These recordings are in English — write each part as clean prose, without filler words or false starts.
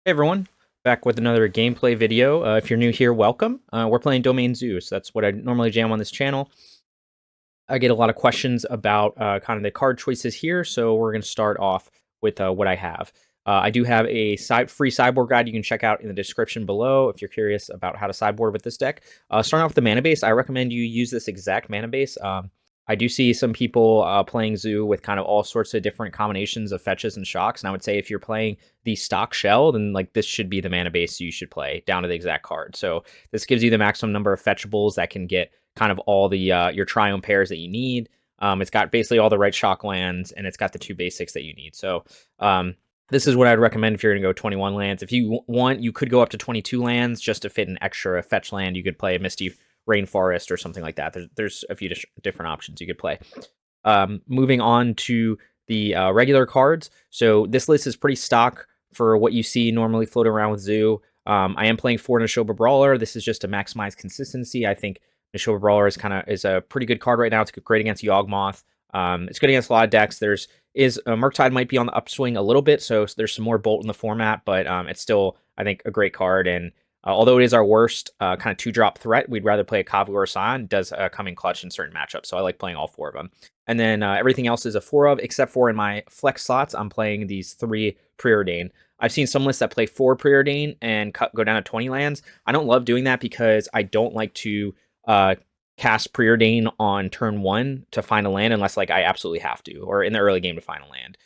Hey everyone, back with another gameplay video. If you're new here, welcome. We're playing Domain Zeus. That's what I normally jam on this channel. I get a lot of questions about kind of the card choices here, so we're going to start off with what I have. I do have a free sideboard guide you can check out in the description below if you're curious about how to sideboard with this deck. Starting off with the mana base, I recommend you use this exact mana base. I do see some people playing Zoo with kind of all sorts of different combinations of fetches and shocks, and I would say if you're playing the stock shell, then like this should be the mana base you should play down to the exact card. So this gives you the maximum number of fetchables that can get kind of all the your Triome pairs that you need. It's got basically all the right shock lands, and it's got the 2 basics that you need. So this is what I'd recommend if you're going to go 21 lands. If you want, you could go up to 22 lands just to fit an extra fetch land. You could play a Misty Rainforest or something like that. There's a few different options you could play. Moving on to the regular cards. So this list is pretty stock for what you see normally floating around with Zoo. I am playing 4 Nishoba Brawler. This is just to maximize consistency. I think Nishoba Brawler is a pretty good card right now. It's great against Yawgmoth. It's good against a lot of decks. Murktide might be on the upswing a little bit, so there's some more Bolt in the format, but it's still, I think, a great card. And although it is our worst kind of 2-drop threat, we'd rather play a Kavu or a Scion. It does come in clutch in certain matchups, so I like playing all 4 of them. And then everything else is a 4 of, except for in my flex slots, I'm playing these 3 Preordain. I've seen some lists that play 4 Preordain and go down to 20 lands. I don't love doing that because I don't like to cast Preordain on turn 1 to find a land unless like I absolutely have to, or in the early game to find a land.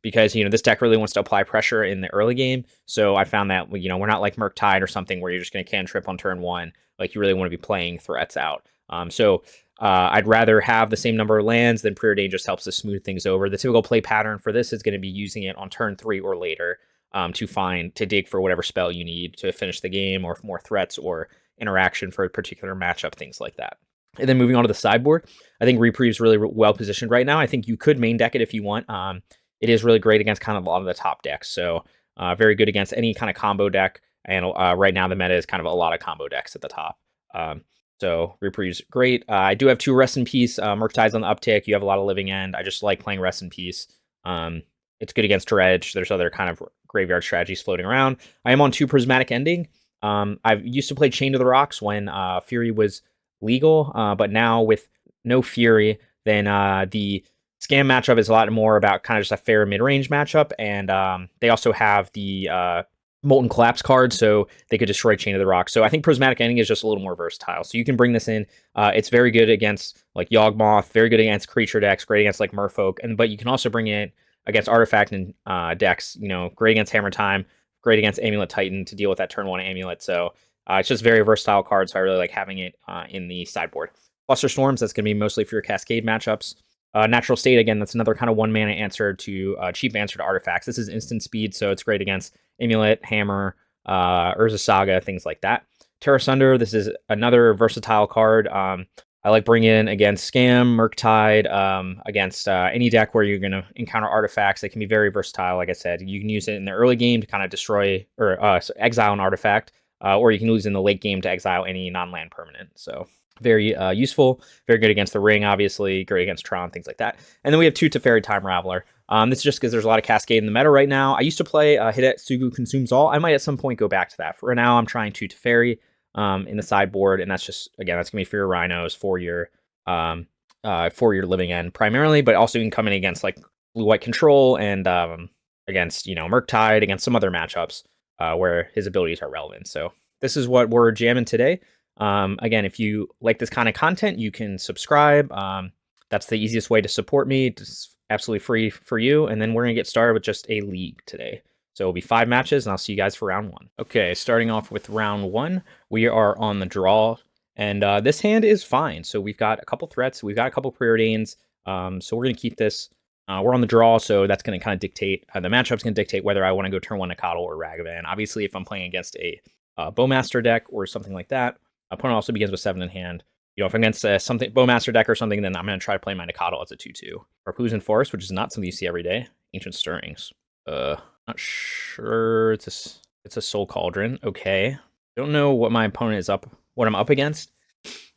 Because this deck really wants to apply pressure in the early game. So I found that we're not like Murktide or something where you're just going to cantrip on turn 1. Like you really want to be playing threats out. So I'd rather have the same number of lands than Preordain just helps to smooth things over. The typical play pattern for this is going to be using it on turn 3 or later to dig for whatever spell you need to finish the game, or more threats or interaction for a particular matchup, things like that. And then moving on to the sideboard, I think Reprieve is really well positioned right now. I think you could main deck it if you want. It is really great against kind of a lot of the top decks, so very good against any kind of combo deck. And right now the meta is kind of a lot of combo decks at the top. So Reprieve's great. I do have 2 Rest in Peace. Murktide's on the uptick. You have a lot of Living End. I just like playing Rest in Peace. It's good against Dredge. There's other kind of graveyard strategies floating around. I am on 2 Prismatic Ending. I've used to play Chain to the Rocks when Fury was legal, but now with no Fury, then the Scam matchup is a lot more about kind of just a fair mid-range matchup, and they also have the Molten Collapse card, so they could destroy Chain of the Rocks. So I think Prismatic Ending is just a little more versatile. So you can bring this in. It's very good against like Yawgmoth, very good against creature decks, great against like Merfolk, but you can also bring it against Artifact and decks. Great against Hammer Time, great against Amulet Titan to deal with that turn 1 Amulet. So it's just very versatile card, so I really like having it in the sideboard. Flusterstorms, that's going to be mostly for your Cascade matchups. Natural State, again, that's another kind of 1-mana answer to cheap answer to artifacts. This is instant speed, so it's great against Amulet, Hammer, Urza Saga, things like that. Tear Asunder, this is another versatile card. I like bringing in against Scam, Murktide, against any deck where you're going to encounter artifacts. They can be very versatile. Like I said, you can use it in the early game to kind of destroy or exile an artifact, or you can use it in the late game to exile any non-land permanent. So very useful, very good against the Ring, obviously, great against Tron, things like that. And then we have 2 Teferi Time Raveler. This is just because there's a lot of Cascade in the meta right now. I used to play Hidetsugu Consumes All. I might at some point go back to that. For now, I'm trying 2 Teferi in the sideboard, and that's just, again, that's going to be for your Rhinos, for your Living End primarily, but also you can come in against like Blue-White Control and against, Murktide, against some other matchups where his abilities are relevant. So this is what we're jamming today. Again, if you like this kind of content, you can subscribe. That's the easiest way to support me. It's absolutely free for you. And then we're going to get started with just a league today. So it'll be 5 matches, and I'll see you guys for round 1. Okay, starting off with round 1, we are on the draw, and this hand is fine. So we've got a couple threats. We've got a couple Preordains. So we're going to keep this. We're on the draw, so that's going to kind of dictate, the matchup's going to dictate whether I want to go turn 1 Nacatl or Ragavan. Obviously, if I'm playing against a Bowmaster deck or something like that, opponent also begins with 7 in hand. If I'm against something Bowmaster deck or something, then I'm going to try to play my Nacatl as a 2/2. Rapu's in Forest, which is not something you see every day. Ancient Stirrings. Not sure. It's a Soul Cauldron. Okay. Don't know what my opponent is what I'm up against.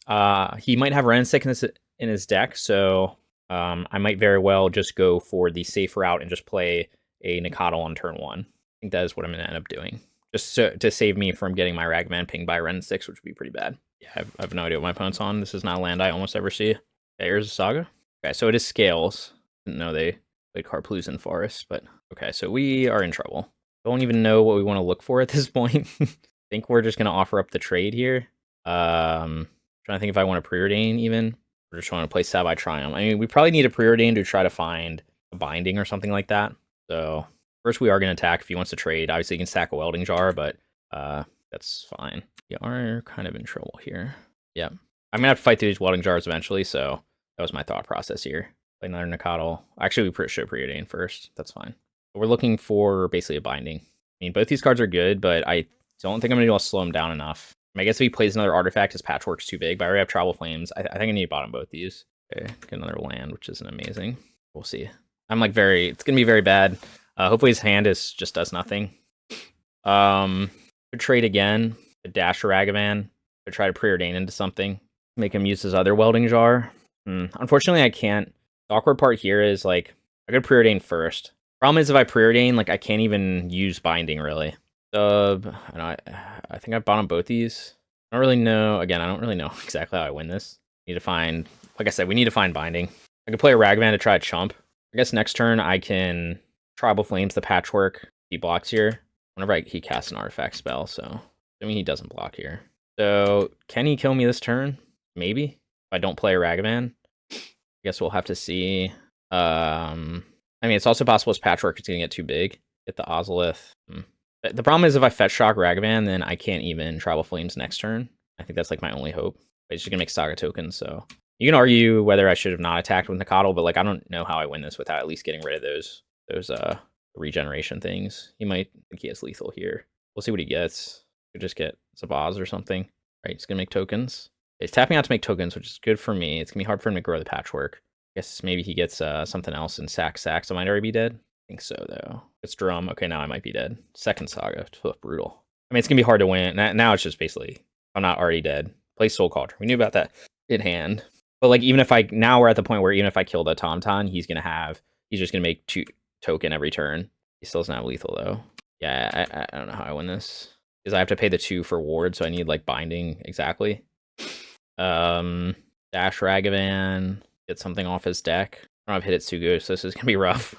He might have Ransec in his deck, so I might very well just go for the safe route and just play a Nacatl on turn 1. think that is what I'm going to end up doing. Just to save me from getting my Ragavan pinged by Ren 6, which would be pretty bad. Yeah, I have no idea what my opponent's on. This is not a land I almost ever see. Okay, here's a Saga. Okay, so it is Scales. Didn't know they played Karplusan Forest, but okay, so we are in trouble. Don't even know what we want to look for at this point. I think we're just going to offer up the trade here. Trying to think if I want to Preordain even. We're just trying to play Savai Triome. I mean, we probably need a Preordain to try to find a binding or something like that. So first we are going to attack if he wants to trade. Obviously, he can stack a Welding Jar, but that's fine. We are kind of in trouble here. Yeah. I'm going to have to fight through these Welding Jars eventually, so that was my thought process here. Play another Nacatl. Actually, we should Preordain first. That's fine. But we're looking for basically a binding. I mean, both these cards are good, but I don't think I'm going to be able to slow him down enough. I guess if he plays another artifact, his Patchwork's too big, but I already have Travel Flames. I think I need to bottom both these. Okay, get another land, which isn't amazing. We'll see. I'm like it's going to be very bad. Hopefully his hand just does nothing. Could trade again. Could dash a Ragavan. Could try to Preordain into something. Make him use his other Welding Jar. Unfortunately, I can't. The awkward part here is, like, I could Preordain first. Problem is, if I Preordain, like, I can't even use Binding, really. And I think I bottom both these. I don't really know. Again, I don't really know exactly how I win this. Need to find, like I said, we need to find Binding. I could play a Ragavan to try to chump. I guess next turn I can Tribal Flames the Patchwork. He blocks here. Whenever he casts an artifact spell, so I mean he doesn't block here. So can he kill me this turn? Maybe. If I don't play a Ragavan. I guess we'll have to see. I mean, it's also possible his Patchwork is going to get too big. Get the Ozolith. The problem is if I Fetch Shock Ragavan, then I can't even Tribal Flames next turn. I think that's like my only hope. But he's just going to make Saga tokens, so you can argue whether I should have not attacked with Nacatl, but like I don't know how I win this without at least getting rid of those regeneration things. He might think he has lethal here. We'll see what he gets. Could just get Zabaz or something. Right, he's gonna make tokens. He's tapping out to make tokens, which is good for me. It's gonna be hard for him to grow the Patchwork. I guess maybe he gets something else and sacks. I might already be dead. I think so though. It's Drum. Okay, now I might be dead. Second Saga. Brutal. I mean, it's gonna be hard to win. Now it's just basically I'm not already dead. Play Soul Cauldron. We knew about that in hand. But like even if now we're at the point where even if I kill the Tauntaun, he's just gonna make 2 token every turn. He still doesn't have lethal though. Yeah, I don't know how I win this. Because I have to pay the 2 for ward, so I need like Binding exactly. Dash Ragavan, get something off his deck. I don't have Hidetsugu, so this is gonna be rough.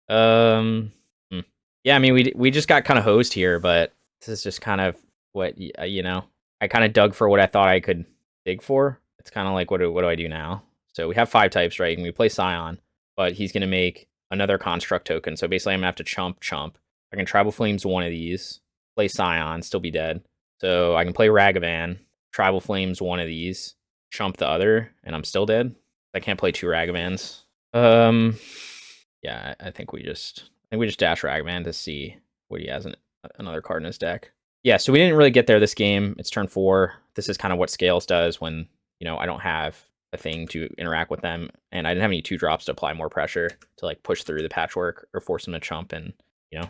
Yeah, I mean we just got kind of hosed here, but this is just kind of what I kind of dug for what I thought I could dig for. It's kind of like what do I do now? So we have 5 types, right? And we play Scion, but he's gonna make another construct token. So basically I'm gonna have to chump. I can Tribal Flames one of these, play Scion, still be dead. So I can play Ragavan, Tribal Flames one of these, chump the other, and I'm still dead. I can't play 2 Ragavans. Yeah, I think we just dash Ragavan to see what he has in another card in his deck. Yeah, so we didn't really get there this game. It's turn 4. This is kind of what Scales does when, I don't have a thing to interact with them, and I didn't have any 2-drops to apply more pressure to like push through the Patchwork or force him to chump, and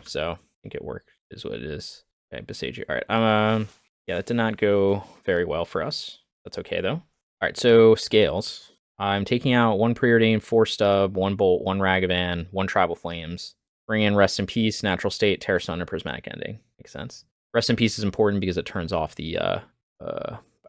so I think it worked. Is what it is. Okay, Besage. All right. Yeah, that did not go very well for us. That's okay though. All right, so Scales. I'm taking out 1 Preordain, 4 Stub, 1 Bolt, 1 Ragavan, 1 Tribal Flames. Bring in Rest in Peace, Natural State, Tear Asunder, Prismatic Ending. Makes sense. Rest in Peace is important because it turns off the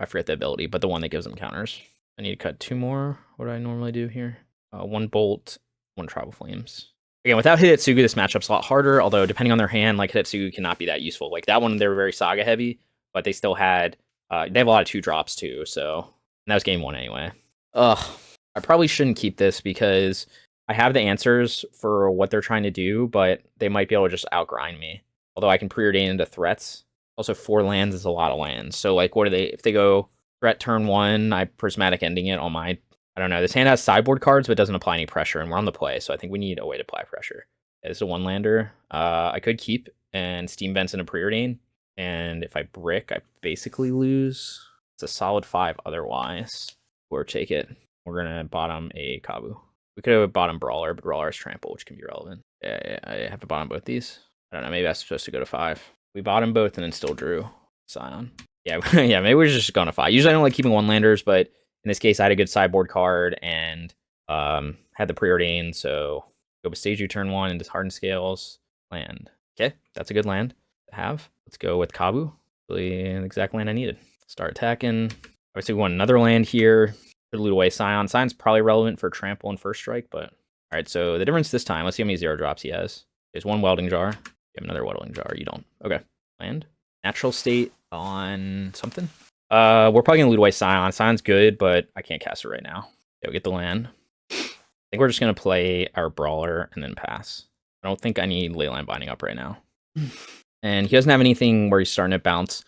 I forget the ability, but the one that gives them counters. I need to cut 2 more. What do I normally do here? 1 Bolt, 1 Tribal Flames. Again, without Hidetsugu, this matchup's a lot harder, although depending on their hand, like Hidetsugu cannot be that useful. Like that one, they were very Saga heavy, but they still had, they have a lot of 2-drops too, so, and that was game 1 anyway. I probably shouldn't keep this because I have the answers for what they're trying to do, but they might be able to just outgrind me. Although I can Preordain into threats. Also, 4 lands is a lot of lands. So, like, what do they, if they go threat turn 1, I Prismatic Ending it on my, I don't know. This hand has sideboard cards, but doesn't apply any pressure, and we're on the play, so I think we need a way to apply pressure. It's a 1-lander. I could keep and Steam Vents into Preordain, and if I brick, I basically lose. It's a solid 5 otherwise. Or take it. We're going to bottom a Kavu. We could have bottom Brawler, but Brawler is Trample, which can be relevant. Yeah, I have to bottom both these. I don't know, maybe that's supposed to go to 5. We bottom both and then still drew Scion. Yeah, yeah, maybe we're just going to 5. Usually I don't like keeping 1-landers, but in this case I had a good sideboard card and had the Preordain, so go Bestage turn 1 into Hardened Scales. Land. Okay, that's a good land to have. Let's go with Kavu. Really the exact land I needed. Start attacking. Obviously, we want another land here. Could loot away Scion. Scion's probably relevant for trample and first strike, but all right. So the difference this time. Let's see how many 0-drops he has. There's one Welding Jar. You have another Welding Jar. You don't. Okay. Land. Natural State on something. We're probably gonna loot away Scion. Scion's good, but I can't cast it right now. Go get the land. I think we're just gonna play our Brawler and then pass. I don't think I need Leyline Binding up right now. And he doesn't have anything where he's starting to bounce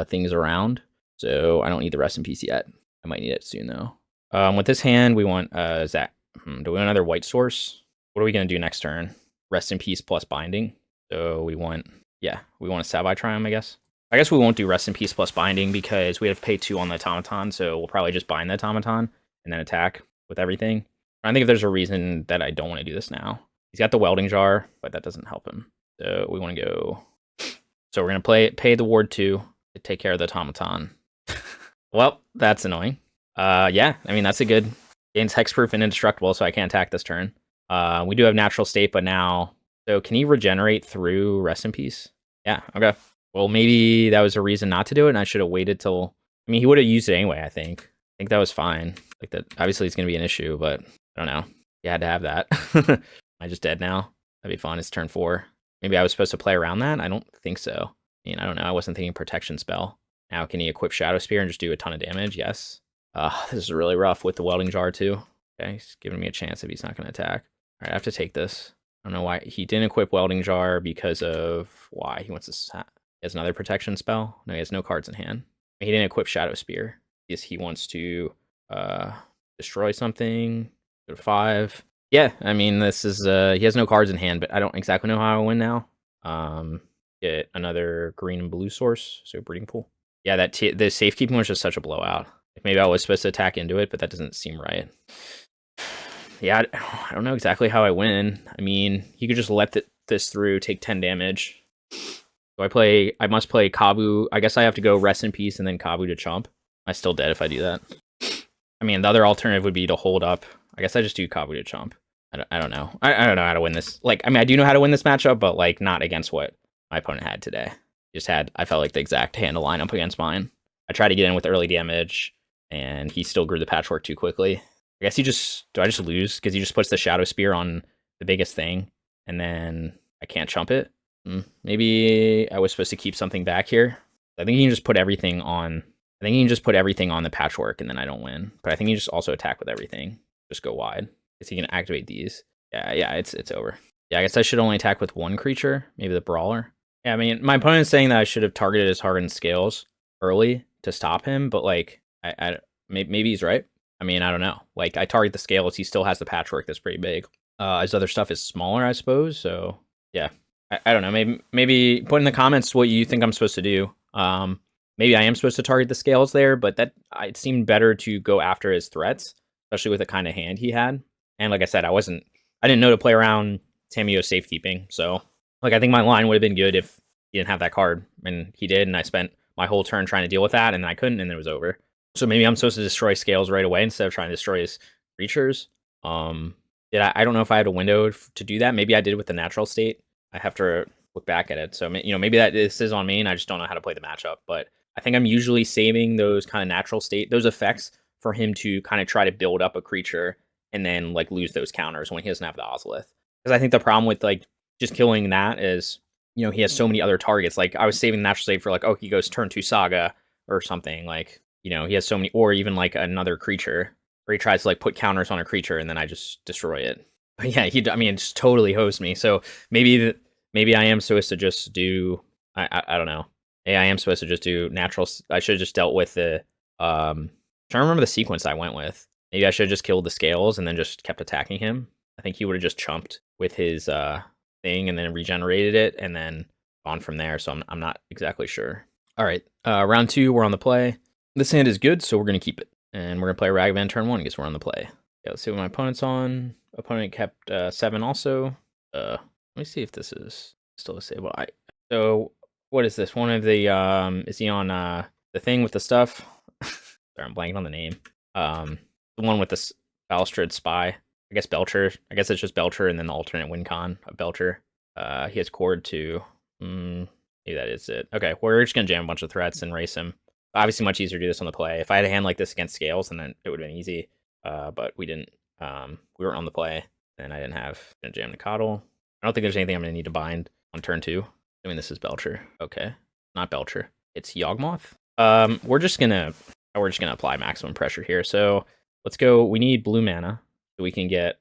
things around, so I don't need the Rest in Peace yet. I might need it soon though. With this hand, we want Zach. Do we want another white source? What are we gonna do next turn? Rest in Peace plus Binding. So we want, we want a Savai Triome, I guess. I guess we won't do Rest in Peace plus Binding because we have to pay 2 on the Automaton, so we'll probably just bind the Automaton and then attack with everything. I think if there's a reason that I don't want to do this now. He's got the Welding Jar, but that doesn't help him. So we want to go. So we're going to pay the Ward 2 to take care of the Automaton. Well, that's annoying. Yeah, I mean, that's a good. Gains Hexproof and Indestructible, so I can't attack this turn. We do have Natural State, but now. So can he regenerate through Rest in Peace? Yeah, okay. Well, maybe that was a reason not to do it, and I should have waited till. I mean, he would have used it anyway, I think. I think that was fine. Like, that obviously it's going to be an issue, but I don't know. You had to have that. Am I just dead now? That'd be fun. It's turn 4. Maybe I was supposed to play around that? I don't think so. I mean, I don't know. I wasn't thinking Protection Spell. Now, can he equip Shadow Spear and just do a ton of damage? Yes. This is really rough with the Welding Jar, too. Okay, he's giving me a chance if he's not going to attack. All right, I have to take this. I don't know why. He didn't equip Welding Jar because of why. He wants to... He has another Protection Spell. No, he has no cards in hand. He didn't equip Shadow Spear. Yes, he wants to destroy something. Go to 5. Yeah, I mean, this is... he has no cards in hand, but I don't exactly know how I win now. Get another green and blue source, so Breeding Pool. Yeah, the safekeeping was just such a blowout. Maybe I was supposed to attack into it, but that doesn't seem right. Yeah, I don't know exactly how I win. I mean, he could just let this through, take 10 damage. So I must play Kavu. I guess I have to go Rest in Peace and then Kavu to chump. I'm still dead if I do that. I mean, the other alternative would be to hold up. I guess I just do Kavu to chump. I don't know. I don't know how to win this. Like, I mean, I do know how to win this matchup, but like not against what my opponent had today. I felt like the exact hand to line up against mine. I tried to get in with early damage, and he still grew the patchwork too quickly. I guess do I just lose? Because he just puts the Shadow Spear on the biggest thing, and then I can't chump it. Maybe I was supposed to keep something back here. I think he can just put everything on. I think he can just put everything on the patchwork, and then I don't win. But I think he just also attack with everything. Just go wide. Because he can activate these. Yeah, it's over. Yeah, I guess I should only attack with one creature, maybe the Brawler. Yeah, I mean, my opponent's saying that I should have targeted his Hardened Scales early to stop him, but like, maybe he's right. I mean, I don't know. Like, I target the Scales, he still has the patchwork that's pretty big. His other stuff is smaller, I suppose. So yeah, I don't know. Maybe put in the comments what you think I'm supposed to do. Maybe I am supposed to target the Scales there, but it seemed better to go after his threats, especially with the kind of hand he had. And like I said, I didn't know to play around Tamiyo's safekeeping. So like, I think my line would have been good if he didn't have that card, and he did, and I spent my whole turn trying to deal with that, and I couldn't, and it was over. So maybe I'm supposed to destroy Scales right away instead of trying to destroy his creatures. I don't know if I had a window to do that. Maybe I did with the Natural State. I have to look back at it. So maybe this is on me, and I just don't know how to play the matchup. But I think I'm usually saving those kind of Natural State, those effects, for him to kind of try to build up a creature and then like lose those counters when he doesn't have the Ozolith. Because I think the problem with like just killing that is, he has so many other targets. Like, I was saving the Natural State for like, he goes turn 2 Saga or something. Like, he has so many, or even like another creature where he tries to like put counters on a creature and then I just destroy it. But yeah, it just totally hosed me. So maybe I am supposed to just do, I don't know. Yeah, I am supposed to just do natural. I should have just dealt with the, trying to remember the sequence I went with. Maybe I should have just killed the Scales and then just kept attacking him. I think he would have just chumped with his thing and then regenerated it and then gone from there. So I'm not exactly sure. All right, round 2, we're on the play. This hand is good, so we're going to keep it. And we're going to play Ragavan turn 1 because we're on the play. Yeah, let's see what my opponent's on. Opponent kept 7 also. Let me see if this is still disable. So what is this? One of the, is he on the thing with the stuff? Sorry, I'm blanking on the name. The one with the Balustrade Spy. I guess Belcher. I guess it's just Belcher and then the alternate win con of Belcher. He has Chord too. Maybe that is it. Okay, we're just gonna jam a bunch of threats and race him. Obviously, much easier to do this on the play. If I had a hand like this against Scales, then it would have been easy. But we didn't. We weren't on the play, and I didn't have a jam Nacatl. I don't think there's anything I'm gonna need to bind on turn 2. I mean, this is Belcher. Okay, not Belcher. It's Yawgmoth. We're just gonna apply maximum pressure here. So let's go. We need blue mana, so we can get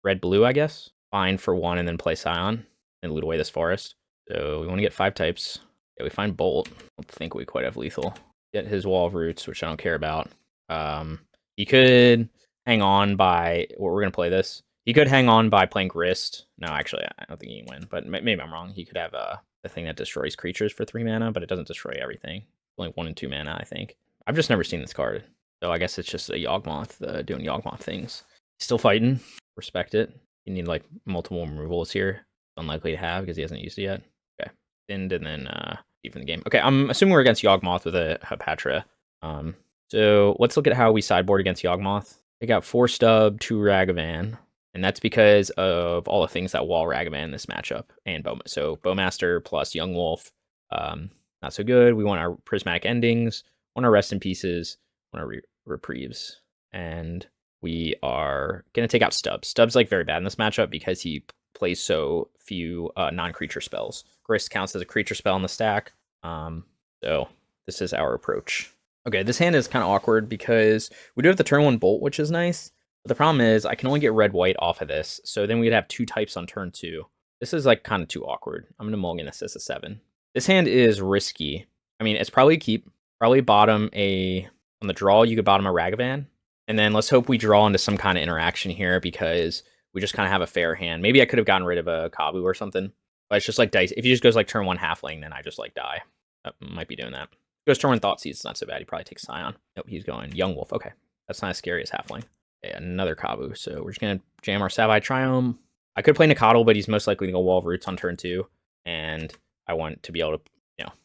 red blue, I guess. Bind for 1 and then play Scion and loot away this forest. So we want to get 5 types. Yeah, we find Bolt. I don't think we quite have lethal. Get his Wall of Roots, which I don't care about. He could hang on by... Well, we're going to play this. He could hang on by playing Grist. No, actually, I don't think he can win, but maybe I'm wrong. He could have the thing that destroys creatures for 3 mana, but it doesn't destroy everything. Only 1 and 2 mana, I think. I've just never seen this card. So I guess it's just a Yawgmoth doing Yawgmoth things. Still fighting. Respect it. You need like multiple removals here. Unlikely to have because he hasn't used it yet. Okay. Thinned and then even the game. Okay, I'm assuming we're against Yawgmoth with a Hapatra. So let's look at how we sideboard against Yawgmoth. They got 4 stub, 2 Ragavan. And that's because of all the things that wall Ragavan in this matchup. And so Bowmaster plus Young Wolf. Not so good. We want our Prismatic Endings. Want our Rest in Pieces. Want our Reprieves. And we are going to take out Stubbs. Stubbs like very bad in this matchup because he plays so few non-creature spells. Grist counts as a creature spell in the stack. So this is our approach. Okay, this hand is kind of awkward because we do have the turn 1 Bolt, which is nice. But the problem is I can only get red-white off of this. So then we'd have 2 types on turn 2. This is like kind of too awkward. I'm going to mulligan this as a 7. This hand is risky. I mean, it's probably keep. Probably bottom a... On the draw, you could bottom a Ragavan. And then let's hope we draw into some kind of interaction here because we just kind of have a fair hand. Maybe I could have gotten rid of a Kavu or something. But it's just like dice. If he just goes like turn 1 Halfling, then I just like die. Might be doing that. If he goes turn 1 Thoughtseize, it's not so bad. He probably takes Scion. Nope, he's going Young Wolf. Okay, that's not as scary as Halfling. Okay, another Kavu. So we're just going to jam our Savai Triome. I could play Nacatl, but he's most likely to go Wall of Roots on turn 2. And I want to be able to,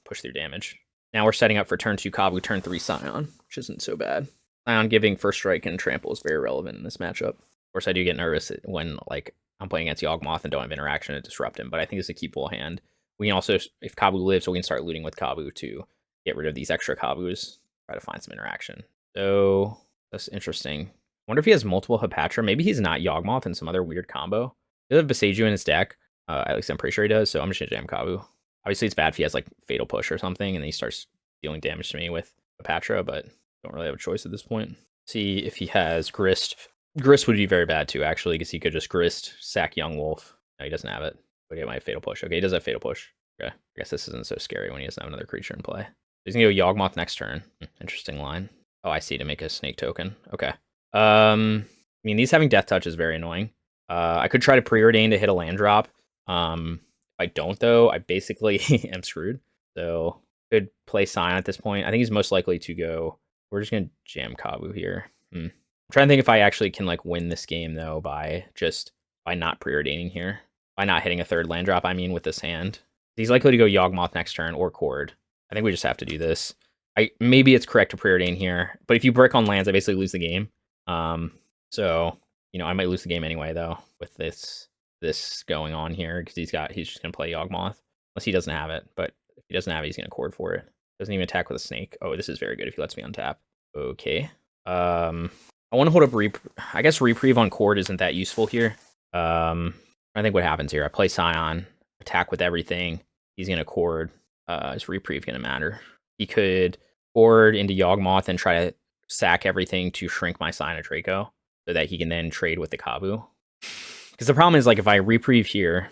push through damage. Now we're setting up for turn 2 Kavu, turn 3 Scion, which isn't so bad. Scion giving first strike and trample is very relevant in this matchup. Of course, I do get nervous when like I'm playing against Yawgmoth and don't have interaction to disrupt him, but I think it's a keepable hand. We can also, if Kavu lives, we can start looting with Kavu to get rid of these extra Kavus, try to find some interaction. So that's interesting. I wonder if he has multiple Hapatra. Maybe he's not Yawgmoth and some other weird combo. He does have Boseiju in his deck. At least I'm pretty sure he does, so I'm just gonna jam Kavu. Obviously, it's bad if he has like Fatal Push or something, and then he starts dealing damage to me with Hapatra, but don't really have a choice at this point. See if he has Grist. Grist would be very bad too, actually, because he could just Grist, sack Young Wolf. No, he doesn't have it. Okay, my Fatal Push. Okay, he does have Fatal Push. Okay, I guess this isn't so scary when he doesn't have another creature in play. He's gonna go Yawgmoth next turn. Interesting line. Oh, I see, to make a snake token. Okay. I mean, these having Death Touch is very annoying. I could try to Preordain to hit a land drop. If I don't, though, I basically am screwed. So, could play Scion at this point. I think he's most likely to go... We're just going to jam Kavu here. I'm trying to think if I actually can like win this game, though, by not Preordaining here. By not hitting a third land drop, I mean, with this hand. He's likely to go Yawgmoth next turn or Chord. I think we just have to do this. Maybe it's correct to Preordain here, but if you brick on lands, I basically lose the game. So, I might lose the game anyway, though, with this going on here, because he's just going to play Yawgmoth, unless he doesn't have it. But if he doesn't have it, he's going to Chord for it. Doesn't even attack with a snake. Oh, this is very good if he lets me untap. Okay. I want to hold up I guess Reprieve on Chord isn't that useful here. I think what happens here, I play Scion, attack with everything. He's going to Chord. Is Reprieve going to matter? He could Chord into Yawgmoth and try to sack everything to shrink my Scion of Draco so that he can then trade with the Kavu. Because the problem is, like, if I Reprieve here,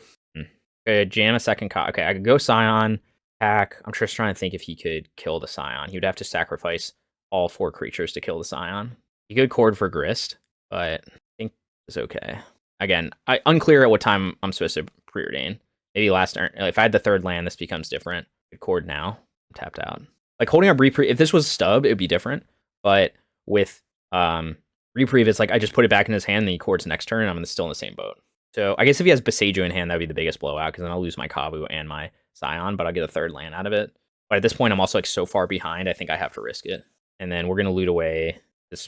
jam a second okay, I could go Scion, attack. I'm just trying to think if he could kill the Scion. He would have to sacrifice all 4 creatures to kill the Scion. He could Chord for Grist, but I think it's okay. Again, unclear at what time I'm supposed to Preordain. Maybe last turn. If I had the third land, this becomes different. I could Chord now. I'm tapped out. Like, holding up Reprieve, if this was Stub, it would be different. But with Reprieve, it's like I just put it back in his hand, and he Chords next turn, and I'm still in the same boat. So I guess if he has Boseiju in hand, that would be the biggest blowout, because then I'll lose my Kavu and my Scion, but I'll get a third land out of it. But at this point, I'm also like so far behind, I think I have to risk it. And then we're going to loot away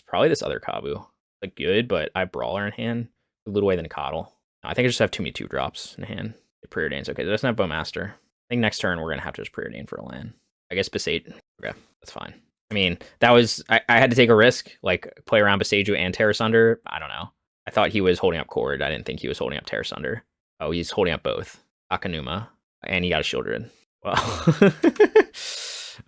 probably this other Kavu. Like, good, but I have Brawler in hand. Loot away the Nacatl. I think I just have too many 2-drops in hand. Preordain's okay. It doesn't have Bowmaster. I think next turn we're gonna have to just Preordain for a land. I guess Beseiju. Okay, that's fine. I mean, that was I had to take a risk, like play around Beseiju and Tear Asunder. I don't know. I thought he was holding up Cord. I didn't think he was holding up Tear Asunder. Oh, he's holding up both. Akanuma. And he got a Shieldred. Well.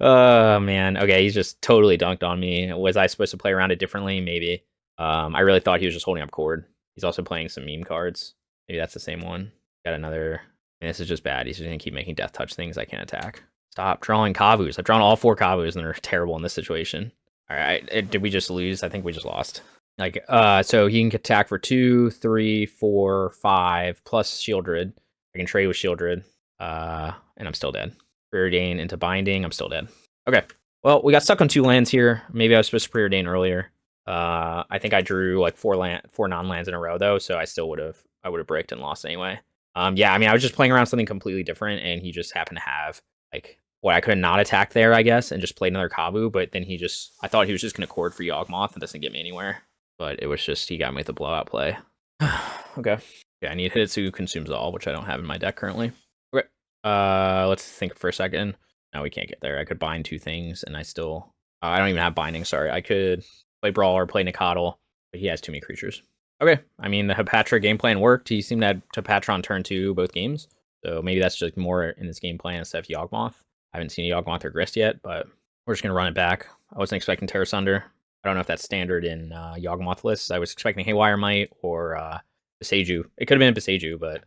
Oh man. Okay, he's just totally dunked on me. Was I supposed to play around it differently? Maybe. I really thought he was just holding up Cord. He's also playing some meme cards. Maybe that's the same one. Got another. And this is just bad. He's just gonna keep making death touch things I can't attack. Stop drawing Kavus. I've drawn all 4 Kavus and they're terrible in this situation. All right, did we just lose? I think we just lost. Like, so he can attack for 2, 3, 4, 5 plus Shieldred. I can trade with Shieldred, and I'm still dead. Preordain into Binding. I'm still dead. Okay. Well, we got stuck on 2 lands here. Maybe I was supposed to Preordain earlier. I think I drew like 4 non-lands in a row though, so I still would have bricked and lost anyway. Yeah, I mean, I was just playing around something completely different, and he just happened to have like what I could have not attacked there, I guess, and just played another Kavu. But then I thought he was just going to Cord for Yawgmoth. That doesn't get me anywhere. But it was just he got me with the blowout play. Okay. Yeah, I need Hidetsu Consumes All, which I don't have in my deck currently. Okay. Let's think for a second. No, we can't get there. I could bind 2 things, and I still I don't even have binding. Sorry, I could play Brawler, play Nacatl, but he has too many creatures. Okay, I mean, the Hepatra game plan worked. He seemed to have Hepatra on turn 2 both games. So maybe that's just more in this game plan instead of Yawgmoth. I haven't seen Yawgmoth or Grist yet, but we're just going to run it back. I wasn't expecting Tear Asunder. I don't know if that's standard in Yawgmoth lists. I was expecting Haywire Might or Beseiju. It could have been Beseiju, but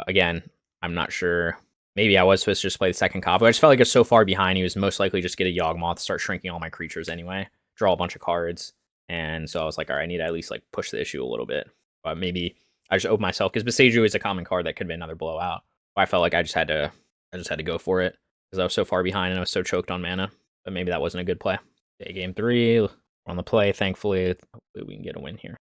again, I'm not sure. Maybe I was supposed to just play the second Kavu. I just felt like it's so far behind. He was most likely just get a Yawgmoth, start shrinking all my creatures anyway, draw a bunch of cards. And so I was like, all right, I need to at least like push the issue a little bit. But maybe I just opened myself because Beseiju is a common card that could be another blowout. But I felt like I just had to go for it because I was so far behind and I was so choked on mana. But maybe that wasn't a good play. Okay, game 3, we're on the play. Thankfully, hopefully we can get a win here.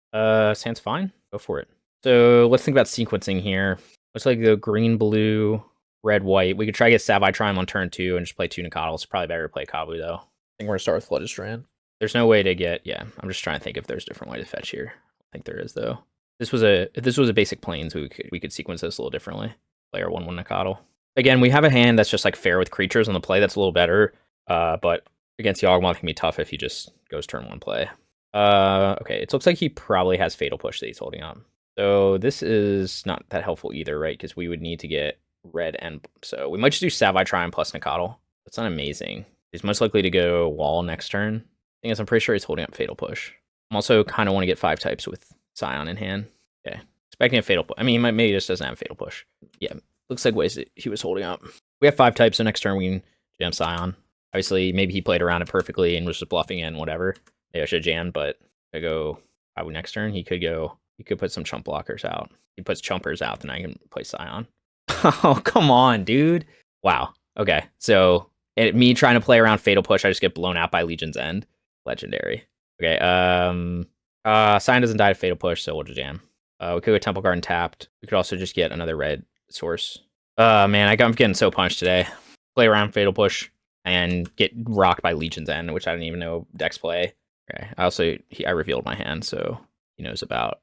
Sounds fine. Go for it. So let's think about sequencing here. Looks like the green, blue, red, white. We could try to get Savai Triome on turn 2 and just play 2 Nacatl. It's probably better to play Kavu though. I think we're gonna start with Flooded Strand. There's no way to get, yeah, I'm just trying to think if there's a different way to fetch here. I think there is, though. If this was a basic Plains, we could sequence this a little differently. Play our 1/1 Nacatl. Again, we have a hand that's just like fair with creatures on the play. That's a little better. But against Yawgmoth, it can be tough if he just goes turn 1 play. Okay, it looks like he probably has Fatal Push that he's holding up. So this is not that helpful either, right? Because we would need to get red and... So we might just do Savai Triome plus Nacatl. That's not amazing. He's most likely to go Wall next turn. Thing is, I'm pretty sure he's holding up Fatal Push. I'm also kind of want to get 5 types with Scion in hand. Okay. Expecting a Fatal Push. I mean, maybe he just doesn't have Fatal Push. Yeah. Looks like ways that he was holding up. We have 5 types, so next turn we can jam Scion. Obviously, maybe he played around it perfectly and was just bluffing in, whatever. Maybe I should have jammed, but I go probably next turn. He could put some chump blockers out. He puts chumpers out, then I can play Scion. Oh, come on, dude. Wow. Okay. So me trying to play around Fatal Push, I just get blown out by Legion's End. Legendary. Okay, Scion doesn't die to Fatal Push, so we'll just jam. We could go Temple Garden tapped. We could also just get another red source. Man, I'm getting so punched today. Play around Fatal Push and get rocked by Legion's End, which I didn't even know decks play. Okay, I revealed my hand, so he knows about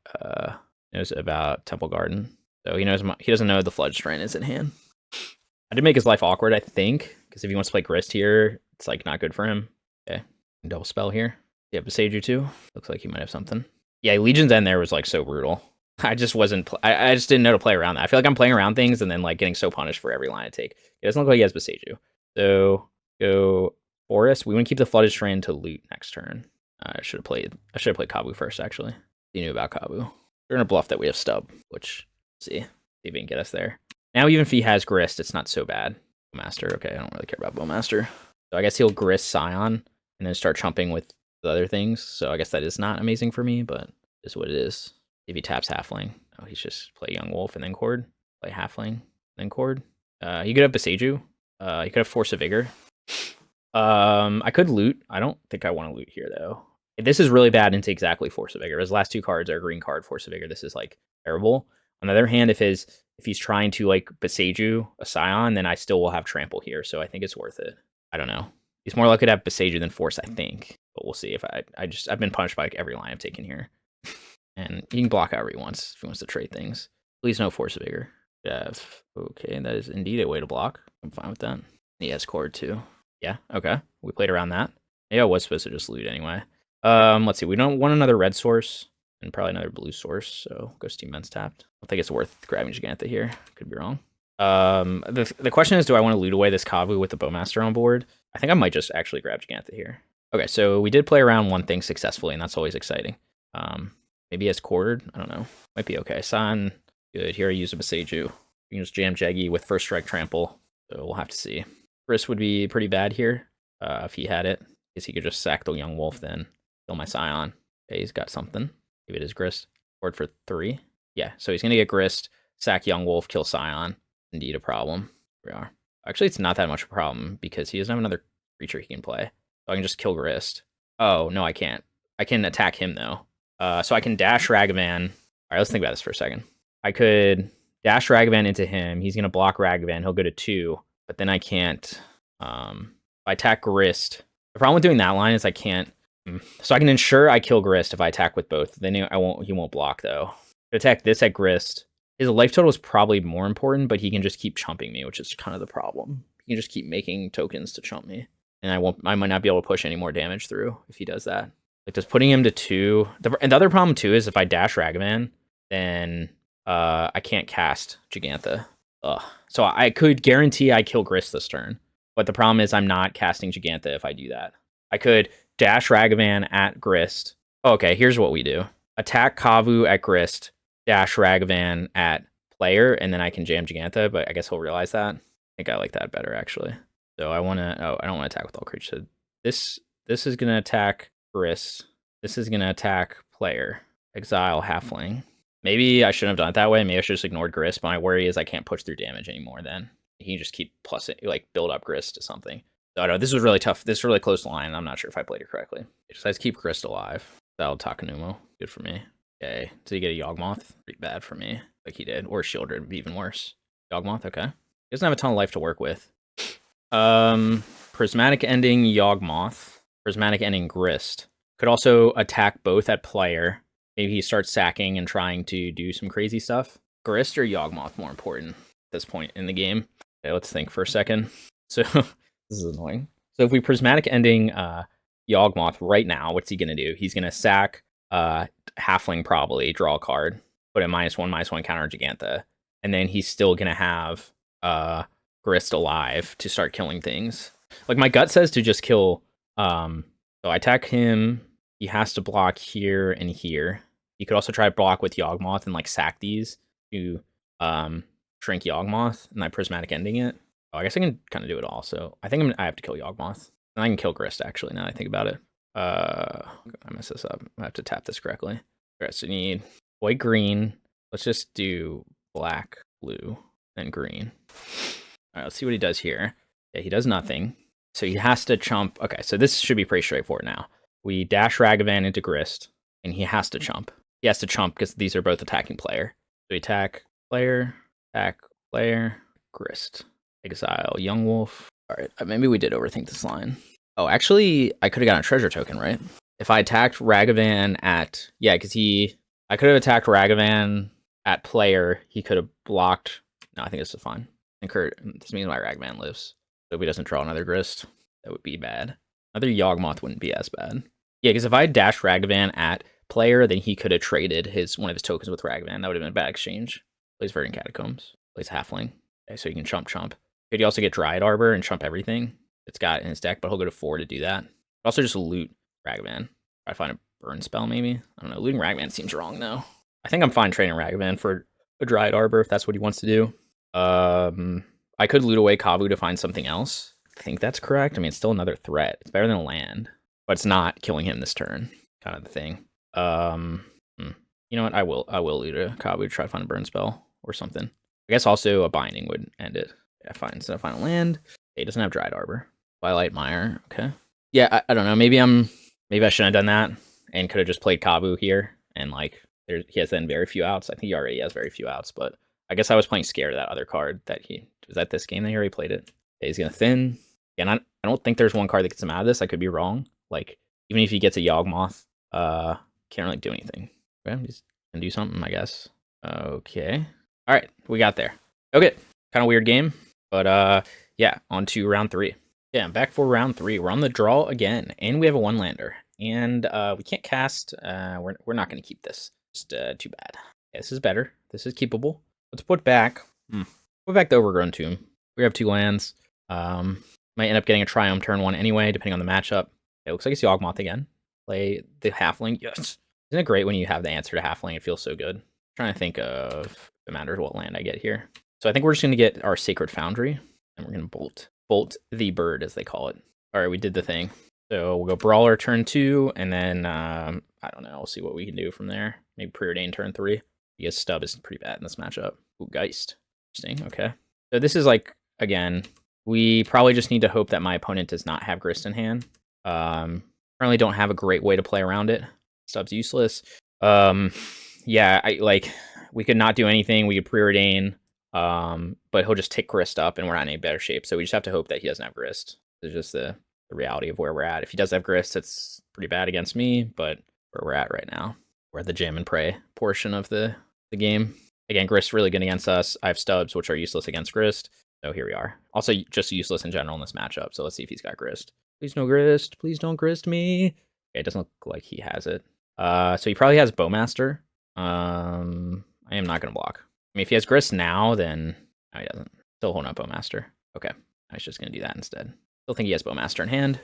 Temple Garden. So he doesn't know the Flooded Strand is in hand. I did make his life awkward, I think, because if he wants to play Grist here, it's like not good for him. Okay. Double spell here. Yeah, Beseiju too. Looks like he might have something. Yeah, Legion's End there was like so brutal. I just didn't know to play around that. I feel like I'm playing around things and then like getting so punished for every line I take. It doesn't look like he has Beseiju. So go Forest. We want to keep the Flooded Strand to loot next turn. I should have played Kavu first actually. He knew about Kavu. We're gonna bluff that we have Stub, which see if he can get us there. Now even if he has Grist, it's not so bad. Bowmaster. Okay, I don't really care about Bowmaster. So I guess he'll Grist Scion and then start chumping with the other things. So I guess that is not amazing for me, but is what it is. If he taps Halfling, oh, he's just play Young Wolf and then Cord. Play Halfling, then Cord. He could have Beseiju. He could have Force of Vigor. I could loot. I don't think I want to loot here though. If this is really bad into exactly Force of Vigor. His last 2 cards are a green card, Force of Vigor. This is like terrible. On the other hand, if he's trying to like Beseiju a Scion, then I still will have Trample here. So I think it's worth it. I don't know. He's more likely to have Beseiju than Force, I think. But we'll see. If I've been punished by like every line I've taken here. And he can block however he wants if he wants to trade things. Please no Force of Vigor. Okay, that is indeed a way to block. I'm fine with that. He has cord too. Yeah, okay. We played around that. Yeah, I was supposed to just loot anyway. Let's see. We don't want another red source and probably another blue source, so Ghost Team Men's tapped. I don't think it's worth grabbing Jegantha here. Could be wrong. The question is, do I want to loot away this Kavu with the Bowmaster on board? I think I might just actually grab Jegantha here. Okay, so we did play around one thing successfully, and that's always exciting. Maybe he has quartered. I don't know. Might be okay. Scion, good. Here I use a Beseju. You can just jam Jeggy with first strike trample. So we'll have to see. Grist would be pretty bad here if he had it. Because he could just sack the Yawgmoth, then kill my Scion. Okay, he's got something. Maybe it is Grist. Board for 3. Yeah, so he's going to get Grist, sack Yawgmoth, kill Scion. Indeed a problem. Here we are. Actually, it's not that much of a problem because he doesn't have another creature he can play. So I can just kill Grist. Oh, no, I can't. I can attack him, though. So I can dash Ragavan. All right, let's think about this for a second. I could dash Ragavan into him. He's going to block Ragavan. He'll go to 2. But then I can't... if I attack Grist... The problem with doing that line is I can't... So I can ensure I kill Grist if I attack with both. Then he won't block, though. To attack this at Grist... His life total is probably more important, but he can just keep chumping me, which is kind of the problem. He can just keep making tokens to chump me. And I might not be able to push any more damage through if he does that. Like, just putting him to 2... And the other problem, too, is if I dash Ragavan, then I can't cast Jegantha. Ugh. So I could guarantee I kill Grist this turn. But the problem is I'm not casting Jegantha if I do that. I could dash Ragavan at Grist. Oh, okay, here's what we do. Attack Kavu at Grist, dash Ragavan at player, and then I can jam Jegantha, but I guess he'll realize that. I think I like that better, actually. So I don't want to attack with all creatures. So this is going to attack Grist. This is going to attack player. Exile Halfling. Maybe I shouldn't have done it that way. Maybe I should have just ignored Grist, but my worry is I can't push through damage anymore then. He can just keep build up Grist to something. So I don't know, this was really tough. This is really close to line. I'm not sure if I played it correctly. It decides to keep Grist alive. That'll Takanumo. Good for me. Okay. Did he get a Yawgmoth? Pretty bad for me. Like he did. Or Shieldred would be even worse. Yawgmoth, okay. He doesn't have a ton of life to work with. Prismatic Ending Yawgmoth. Prismatic Ending Grist. Could also attack both at player. Maybe he starts sacking and trying to do some crazy stuff. Grist or Yawgmoth more important at this point in the game? Okay, let's think for a second. So, this is annoying. So if we Prismatic Ending Yawgmoth right now, what's he going to do? He's going to sack Halfling probably, draw a card, put a -1/-1 counter on Jegantha, and then he's still going to have Grist alive to start killing things. Like, my gut says to just kill... so I attack him. He has to block here and here. He could also try to block with Yawgmoth and, like, sack these to shrink Yawgmoth, and I Prismatic Ending it. Oh, I guess I can kind of do it all, so I think I have to kill Yawgmoth. And I can kill Grist, actually, now that I think about it. I messed this up. I have to tap this correctly. Alright, so you need white, green. Let's just do black, blue, and green. Alright, let's see what he does here. Yeah, he does nothing. So he has to chump. Okay, so this should be pretty straightforward now. We dash Ragavan into Grist, and he has to chump. He has to chump because these are both attacking player. So we attack player, Grist. Exile Yawgmoth. Alright, maybe we did overthink this line. Oh, actually, I could have gotten a treasure token, right? If I attacked Ragavan at... Yeah, because I could have attacked Ragavan at player. He could have blocked... No, I think this is fine. This means my Ragavan lives. So if he doesn't draw another Grist, that would be bad. Another Yawgmoth wouldn't be as bad. Yeah, because if I dashed Ragavan at player, then he could have traded one of his tokens with Ragavan. That would have been a bad exchange. Plays Verdant Catacombs. Plays Halfling. Okay, so you can chump. Could you also get Dryad Arbor and chump everything it's got in his deck, but he'll go to 4 to do that. Also just loot Ragavan. Try to find a burn spell, maybe? I don't know. Looting Ragavan seems wrong, though. I think I'm fine trading Ragavan for a Dryad Arbor if that's what he wants to do. I could loot away Kavu to find something else. I think that's correct. I mean, it's still another threat. It's better than a land, but it's not killing him this turn, kind of the thing. You know what? I will loot a Kavu to try to find a burn spell or something. I guess also a binding would end it. Yeah, fine. So find a land. He doesn't have Dryad Arbor. Twilight Mire. Okay. Yeah, I don't know. Maybe I shouldn't have done that and could have just played Kavu here. And like, he has then very few outs. I think he already has very few outs, but I guess I was playing scared of that other card that was that this game that he already played it. Okay, he's gonna thin. And I don't think there's one card that gets him out of this. I could be wrong. Like, even if he gets a Yawgmoth, can't really do anything. Okay, he's gonna do something, I guess. Okay. All right, we got there. Okay, kind of weird game, but yeah, on to round 3. Yeah, I'm back for round 3. We're on the draw again, and we have a 1-lander, and we can't cast. We're not going to keep this. Just too bad. Yeah, this is better. This is keepable. Let's put back. Put back the Overgrown Tomb. We have 2 lands. Might end up getting a Triome turn 1 anyway, depending on the matchup. It looks like it's Yawgmoth again. Play the Halfling. Yes. Isn't it great when you have the answer to Halfling? It feels so good. I'm trying to think of if it matters what land I get here. So I think we're just going to get our Sacred Foundry, and we're going to bolt the bird, as they call it. All right, we did the thing. So we'll go Brawler turn 2, and then, I don't know, we'll see what we can do from there. Maybe Preordain turn 3. Because Stub is pretty bad in this matchup. Ooh, Geist. Interesting, okay. So this is like, again, we probably just need to hope that my opponent does not have Grist in hand. Currently don't have a great way to play around it. Stub's useless. Yeah, we could not do anything. We could Preordain, but he'll just tick Grist up, and we're not in any better shape. So we just have to hope that he doesn't have Grist. It's just the reality of where we're at. If he does have Grist, it's pretty bad against me, but where we're at right now, we're at the jam and pray portion of the game. Again, Grist really good against us. I have Stubs, which are useless against Grist. So here we are. Also, just useless in general in this matchup. So let's see if he's got Grist. Please no Grist. Please don't Grist me. Okay, it doesn't look like he has it. So he probably has Bowmaster. I am not going to block. I mean, if he has Grist now, then... No, he doesn't. Still holding up Bowmaster. Okay, I was just going to do that instead. Still think he has Bowmaster in hand.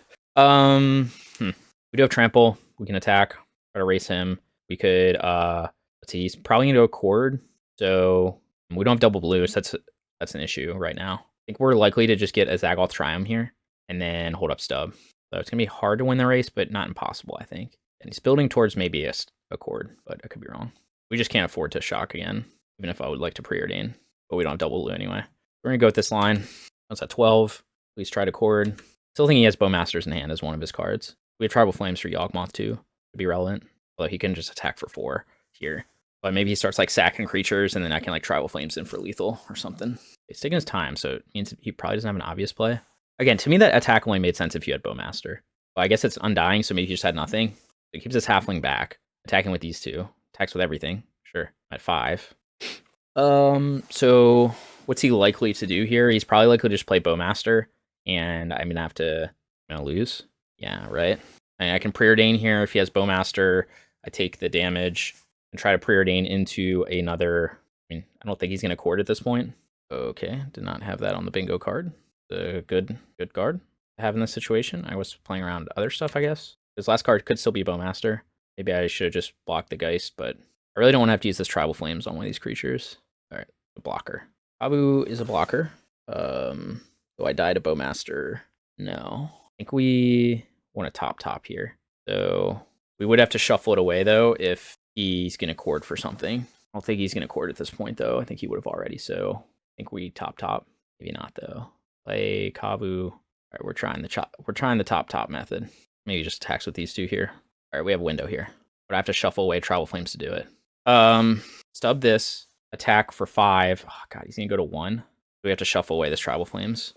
We do have Trample. We can attack. Try to race him. We could... let's see, he's probably going to go Cord. So we don't have double blue, so that's an issue right now. I think we're likely to just get a Zagoth Triome here and then hold up Stub. So it's going to be hard to win the race, but not impossible, I think. And he's building towards maybe a Cord, but I could be wrong. We just can't afford to shock again, even if I would like to Preordain. But we don't have double blue anyway. We're going to go with this line. That's at 12. Please try to Cord. Still think he has Bowmasters in hand as one of his cards. We have Tribal Flames for Yawgmoth too. Could be relevant. Although he can just attack for 4 here. But maybe he starts like sacking creatures, and then I can like Tribal Flames in for lethal or something. He's taking his time, so it means he probably doesn't have an obvious play. Again, to me, that attack only made sense if you had Bowmaster. But I guess it's Undying, so maybe he just had nothing. It keeps his Halfling back, attacking with these 2. Attacks with everything. Sure, at 5. So what's he likely to do here? He's probably likely to just play Bowmaster, and I'm gonna have to lose. Yeah, right. And I can Preordain here if he has Bowmaster. I take the damage and try to Preordain into another. I mean, I don't think he's gonna Cord at this point. Okay, did not have that on the bingo card. The good card to have in this situation. I was playing around other stuff, I guess. His last card could still be Bowmaster. Maybe I should have just blocked the Geist, but I really don't want to have to use this Tribal Flames on one of these creatures. All right, a blocker. Kavu is a blocker. Do I die to Bowmaster? No. I think we want to top here. So we would have to shuffle it away, though, if he's going to Cord for something. I don't think he's going to Cord at this point, though. I think he would have already, so I think we top. Maybe not, though. Play Kavu. All right, we're trying the top method. Maybe just attacks with these 2 here. All right, we have a window here. But I have to shuffle away Tribal Flames to do it. Stub this. Attack for 5. Oh, God, he's going to go to 1. We have to shuffle away this Tribal Flames.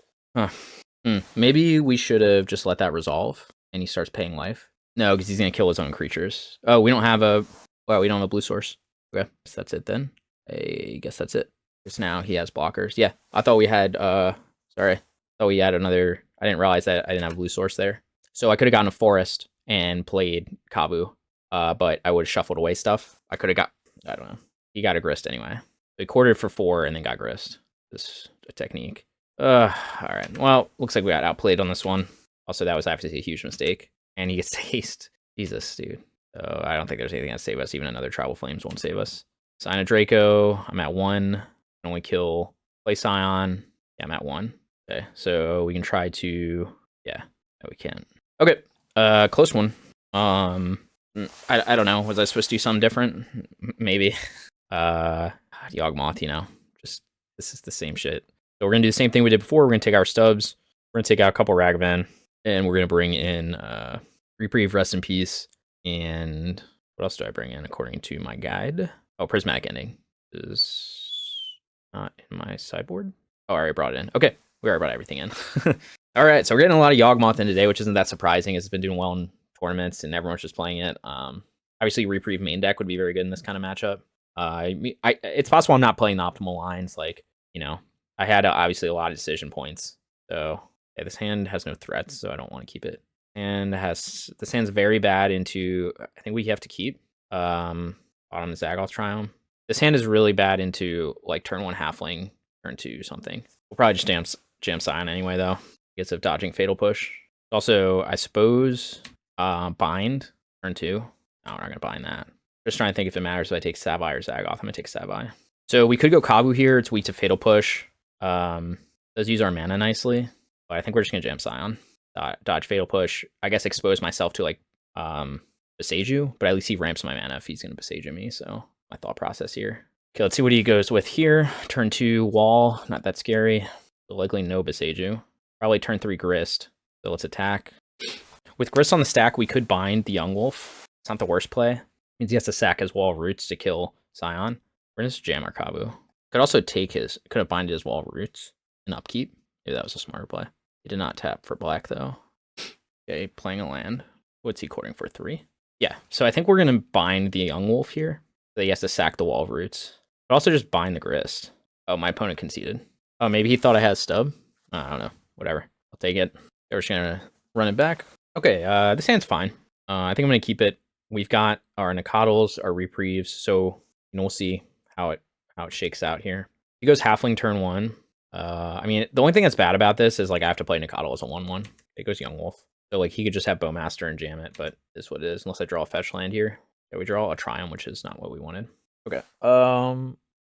Maybe we should have just let that resolve, and he starts paying life. No, because he's going to kill his own creatures. Oh, we don't have a blue source. Okay, so that's it then. I guess that's it. Just now he has blockers. Yeah, I thought we had, sorry. I thought we had another, I didn't realize that I didn't have a blue source there. So I could have gotten a forest and played Kavu, but I would have shuffled away stuff. I could have got, I don't know. He got a Grist anyway. They Corded for 4 and then got Grist. This is a technique. All right. Well, looks like we got outplayed on this one. Also, that was obviously a huge mistake. And he gets haste. Jesus, dude. So I don't think there's anything that save us. Even another Tribal Flames won't save us. Scion of Draco. I'm at 1. Can only kill. Play Scion. Yeah, I'm at 1. Okay. So we can try to. Yeah. No, we can't. Okay. Close one. I don't know. Was I supposed to do something different? Maybe. Yawgmoth, just this is the same shit. So we're gonna do the same thing we did before. We're gonna take our Stubs, we're gonna take out a couple Ragavan, and we're gonna bring in Reprieve, Rest in Peace, and what else do I bring in according to my guide? Oh, Prismatic Ending is not in my sideboard. Oh, I already brought it in. Okay, we already brought everything in. All right, so we're getting a lot of Yawgmoth in today, which isn't that surprising. It's been doing well in tournaments, and everyone's just playing it. Obviously, Reprieve main deck would be very good in this kind of matchup. It's possible I'm not playing the optimal lines. Like you know, I had obviously a lot of decision points. So yeah, this hand has no threats, so I don't want to keep it. And this hand's very bad into, I think we have to keep bottom Zagoth Triome. This hand is really bad into like turn 1 halfling, turn 2 something. We'll probably just jam Scion anyway though. Gets of dodging Fatal Push. Also, I suppose bind turn 2. No, we're not gonna bind that. Just trying to think if it matters if I take Savai or Zagoth. I'm gonna take Savai. So we could go Kavu here. It's weak to Fatal Push. Does use our mana nicely, but I think we're just gonna jam Scion. Dodge Fatal Push. I guess expose myself to like Beseiju, but at least he ramps my mana if he's gonna Beseiju me. So my thought process here. Okay, let's see what he goes with here. Turn 2 wall, not that scary. So likely no Beseiju. Probably turn 3 Grist. So let's attack. With Grist on the stack, we could bind the Yawgmoth. It's not the worst play. Means he has to sack his wall roots to kill Scion. We're gonna just jam our Kavu. Could also take could have binded his wall roots and upkeep. Maybe that was a smarter play. He did not tap for black though. Okay, playing a land. What's he courting for? 3? Yeah, so I think we're gonna bind the Yawgmoth here. So he has to sack the wall roots. But also just bind the Grist. Oh, my opponent conceded. Oh, maybe he thought I had stub? I don't know. Whatever. I'll take it. We're just gonna run it back. Okay, this hand's fine. I think I'm gonna keep it. We've got our Nacatls, our Reprieves, so we'll see how it shakes out here. He goes halfling turn 1. I mean, the only thing that's bad about this is like I have to play Nacatl as a 1/1. It goes Yawgmoth. So like he could just have Bowmaster and jam it, but this is what it is, unless I draw a fetch land here. Yeah, we draw a Triumph, which is not what we wanted. Okay.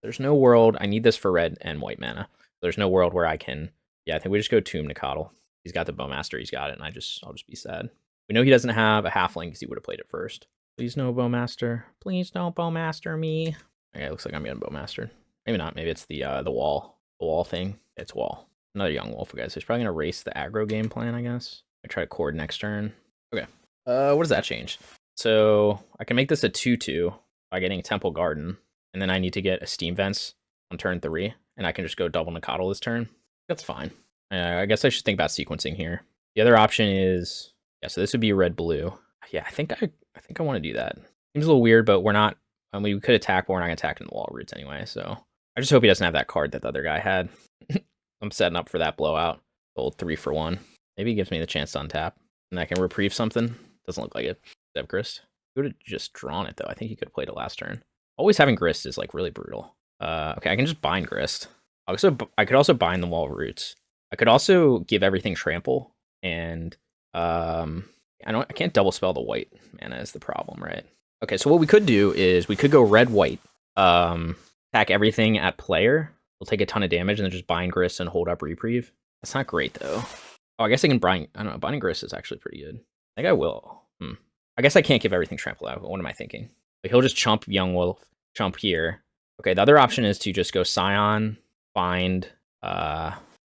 There's no world. I need this for red and white mana. There's no world where I can. Yeah, I think we just go Tomb Nacatl. He's got the Bowmaster, he's got it, and I'll just be sad. We know he doesn't have a halfling because he would have played it first. Please no Bowmaster. Please don't Bowmaster me. Okay, it looks like I'm getting Bowmastered. Maybe not. Maybe it's the wall. The wall thing. It's wall. Another Yawgmoth, guys. So he's probably gonna race the aggro game plan, I guess. I try to cord next turn. Okay. What does that change? So I can make this a 2/2 by getting Temple Garden, and then I need to get a Steam Vents on turn 3, and I can just go double Nacatl this turn. That's fine. I guess I should think about sequencing here. The other option is, yeah, so this would be red-blue. Yeah, I think I want to do that. Seems a little weird, but we're not. I mean, we could attack, but we're not gonna attack in the wall roots anyway. So I just hope he doesn't have that card that the other guy had. I'm setting up for that blowout. Old 3 for 1. Maybe he gives me the chance to untap, and I can reprieve something. Doesn't look like it. Dev Grist. He would have just drawn it though. I think he could have played it last turn. Always having Grist is like really brutal. Okay, I can just bind Grist. I could also bind the wall roots. I could also give everything trample, and I can't double spell the white mana is the problem, right? Okay, so what we could do is we could go red-white, attack everything at player. We'll take a ton of damage and then just bind Grist and hold up Reprieve. That's not great though. Oh, I guess I can bind. I don't know. Binding Grist is actually pretty good. I think I will. I guess I can't give everything trample out. What am I thinking? Like he'll just chump Yawgmoth, chump here. Okay, the other option is to just go Scion, bind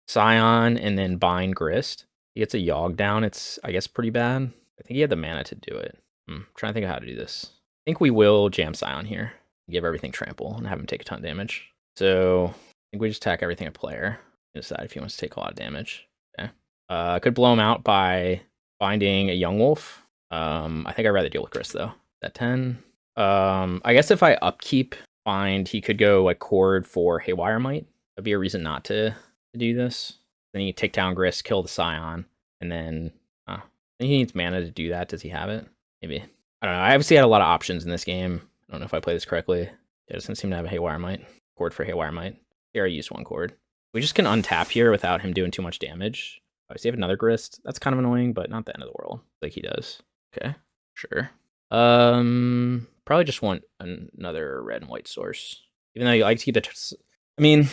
Scion, and then bind Grist. He gets a Yawg down. It's, I guess, pretty bad. I think he had the mana to do it. I'm trying to think of how to do this. I think we will jam Scion here. Give everything trample and have him take a ton of damage. So I think we just attack everything at player and decide if he wants to take a lot of damage. Okay. I could blow him out by binding a Yawgmoth. I think I'd rather deal with Grist though. That 10. I guess if I upkeep bind, he could go like cord for Haywire Might. That'd be a reason not to do this. Then you take down Grist, kill the Scion, and then I think he needs mana to do that. Does he have it? Maybe. I don't know. I obviously had a lot of options in this game. I don't know if I play this correctly. It doesn't seem to have a Haywire Might. Cord for Haywire Might. Here I used one cord. We just can untap here without him doing too much damage. Oh, does he have another Grist? That's kind of annoying, but not the end of the world. Like he does. Okay, sure. Probably just want another red and white source. Even though you like to keep the... I mean,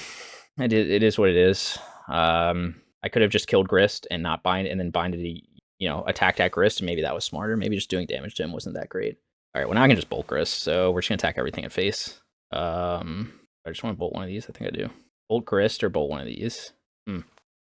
it is what it is. I could have just killed Grist and not bind, and then binded the, attacked at Grist, and maybe that was smarter. Maybe just doing damage to him wasn't that great. All right, well now I can just bolt Grist, so we're just gonna attack everything at face. I just want to bolt one of these. I think I do. Bolt Grist or bolt one of these.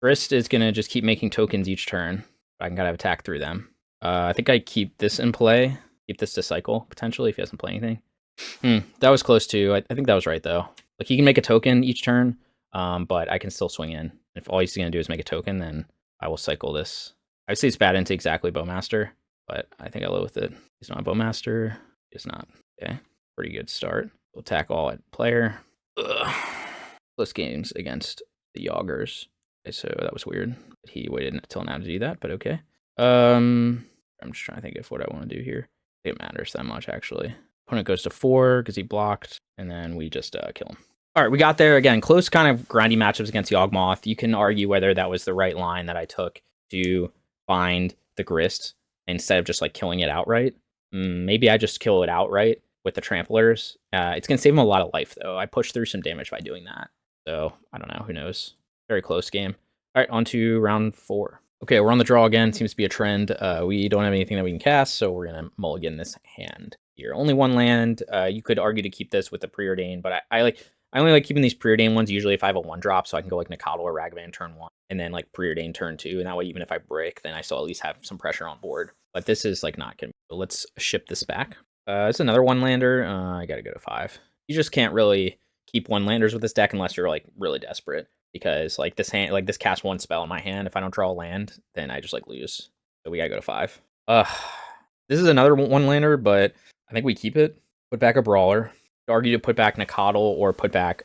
Grist is gonna just keep making tokens each turn. I can kind of attack through them. I think I keep this in play. Keep this to cycle potentially if he doesn't play anything. That was close to. I think that was right though. Like he can make a token each turn, but I can still swing in. If all he's gonna do is make a token, then I will cycle this. I would say it's bad into exactly Bowmaster, but I think I live with it. He's not a Bowmaster. He's not. Okay, pretty good start. We'll attack all at player. Ugh. close games against the Yaugers. Okay, so that was weird. He waited until now to do that, but okay. I'm just trying to think of what I want to do here. I think it matters that much, actually. Opponent goes to 4 because he blocked, and then we just kill him. All right, we got there. Again, close kind of grindy matchups against Yawgmoth. You can argue whether that was the right line that I took to find the Grist instead of just like killing it outright. Maybe I just kill it outright with the Tramplers. It's going to save him a lot of life, though. I pushed through some damage by doing that. So, I don't know. Who knows? Very close game. All right, on to round 4. Okay, we're on the draw again. Seems to be a trend. We don't have anything that we can cast, so we're going to mulligan this hand here. Only 1 land. You could argue to keep this with the Preordain, but I only like keeping these Preordain ones usually if I have a 1-drop, so I can go like Nacatl or Ragavan turn 1, and then like Preordain turn 2, and that way even if I break, then I still at least have some pressure on board. But this is like not gonna be. So let's ship this back. It's another 1-lander. I gotta go to 5. You just can't really keep 1-landers with this deck unless you're like really desperate, because like this hand, like this cast 1 spell in my hand. If I don't draw a land, then I just like lose. So we gotta go to 5. This is another 1-lander, but I think we keep it. Put back a Brawler. Argue to put back Nacatl or put back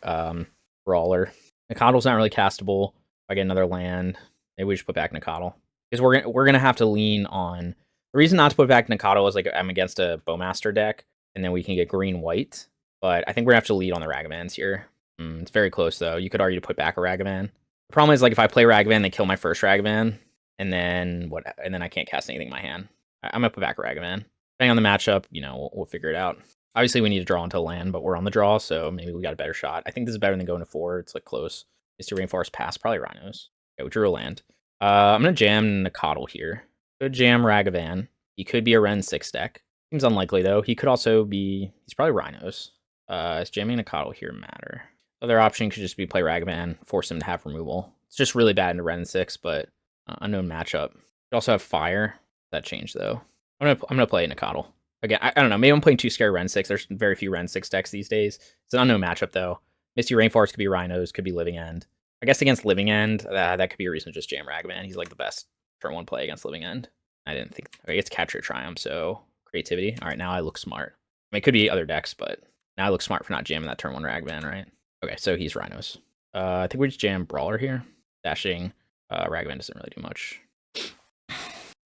Brawler. Nacatl's not really castable. If I get another land, maybe we should put back Nacatl, because we're gonna have to lean on. The reason not to put back Nacatl is like I'm against a Bowmaster deck, and then we can get green-white. But I think we're gonna have to lead on the Ragavans here. It's very close though. You could argue to put back a Ragavan. The problem is like if I play Ragavan, they kill my first Ragavan, and then what? And then I can't cast anything in my hand. I'm gonna put back a Ragavan. Depending on the matchup, you know, we'll figure it out. Obviously, we need to draw into land, but we're on the draw, so maybe we got a better shot. I think this is better than going to 4. It's like close. Misty Rainforest pass, probably Rhinos. Okay, we drew a land. I'm gonna jam Nacatl here. Could jam Ragavan. He could be a Ren 6 deck. Seems unlikely though. He could also be. He's probably Rhinos. Is jamming Nacatl here matter? Other option could just be play Ragavan, force him to have removal. It's just really bad into Ren 6, but unknown matchup. Could also have fire. That changed though. I'm gonna play Nacatl. Again, I don't know. Maybe I'm playing too scary Ren 6. There's very few Ren 6 decks these days. It's an unknown matchup, though. Misty Rainforest could be Rhinos, could be Living End. I guess against Living End, that could be a reason to just jam Ragavan. He's like the best turn 1 play against Living End. I didn't think. Okay, it's Capture Triumph, so creativity. All right, now I look smart. I mean, it could be other decks, but now I look smart for not jamming that turn 1 Ragavan, right? Okay, so he's Rhinos. I think we just jam Brawler here. Dashing Ragavan doesn't really do much.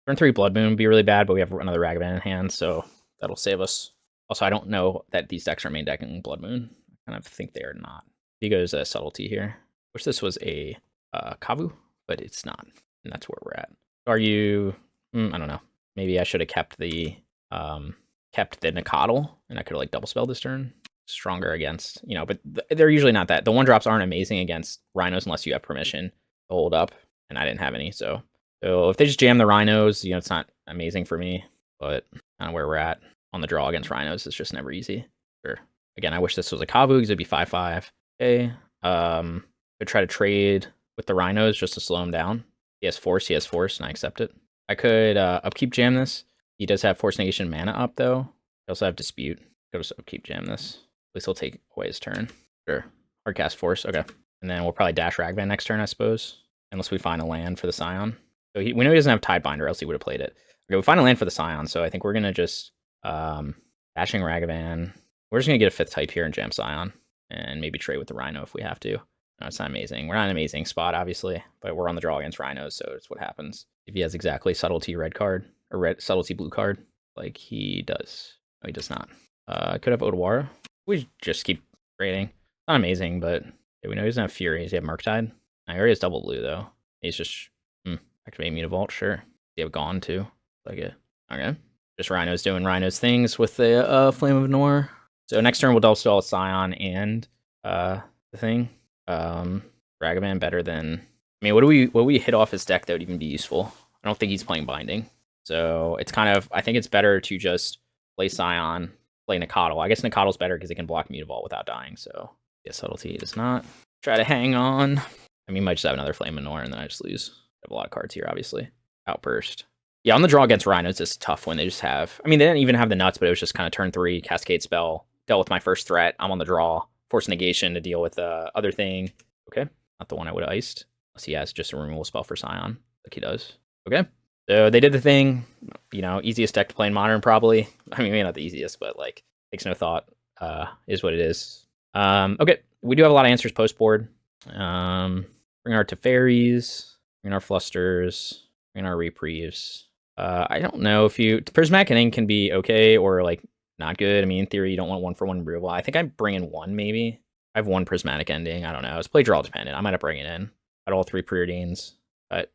Turn 3 Blood Moon would be really bad, but we have another Ragavan in hand, so that'll save us. Also, I don't know that these decks are main decking Blood Moon. I kind of think they are not. He goes Subtlety here. Wish this was a Kavu, but it's not. And that's where we're at. Are you... I don't know. Maybe I should have kept the Nacatl, and I could have like double spelled this turn. Stronger against, you know, but they're usually not that. The 1-drops aren't amazing against Rhinos unless you have permission to hold up, and I didn't have any, so if they just jam the Rhinos, you know, it's not amazing for me, but kind of where we're at on the draw against Rhinos is just never easy. Sure. Again, I wish this was a Kavu because it'd be 5/5. Okay. Could try to trade with the Rhinos just to slow him down. He has force, and I accept it. I could upkeep jam this. He does have force negation mana up though. I also have dispute. Could just upkeep jam this. At least he'll take away his turn. Sure. Hard cast force. Okay. And then we'll probably dash Ragavan next turn, I suppose. Unless we find a land for the Scion. So we know he doesn't have Tidebinder, else he would have played it. Okay, we find a land for the Scion, so I think we're gonna just dashing Ragavan. We're just gonna get a 5th type here and jam Scion, and maybe trade with the Rhino if we have to. No, it's not amazing. We're not in an amazing spot, obviously, but we're on the draw against Rhinos, so it's what happens. If he has exactly Subtlety red card, or red Subtlety blue card, like he does. No, he does not. Could have Odawara. We just keep trading. Not amazing, but we know he doesn't have Fury. Does he have Murktide? I already has double blue, though. He's just activate Mutavault, sure. Does he have Gone, too? Like it. Okay. Just Rhinos doing Rhinos things with the Flame of Noor. So next turn we'll double spell Scion and the thing. Ragavan better than... I mean, what do we hit off his deck that would even be useful? I don't think he's playing Binding. So it's kind of... I think it's better to just play Scion, play Nacatl. I guess Nacatl's better because it can block Mutavault without dying, so... Yeah, Subtlety does not. Try to hang on. I mean, might just have another Flame of Noor and then I just lose. I have a lot of cards here, obviously. Outburst. Yeah, on the draw against Rhinos, it's tough when they just have... I mean, they didn't even have the nuts, but it was just kind of turn 3, Cascade Spell, dealt with my first threat, I'm on the draw, Force Negation to deal with the other thing. Okay, not the one I would have iced. Unless he has just a removal spell for Scion, like he does. Okay, so they did the thing. You know, easiest deck to play in Modern, probably. I mean, maybe not the easiest, but, like, takes no thought. Is what it is. Okay, we do have a lot of answers post-board. Bring our Teferis, bring our Flusters, bring our Reprieves. I don't know if Prismatic Ending can be okay or like not good. I mean, in theory, you don't want 1-for-1 removal. I think I'm bringing one maybe. I have one Prismatic Ending. I don't know. It's play draw dependent. I might have bring it in. At all 3 Preordains, but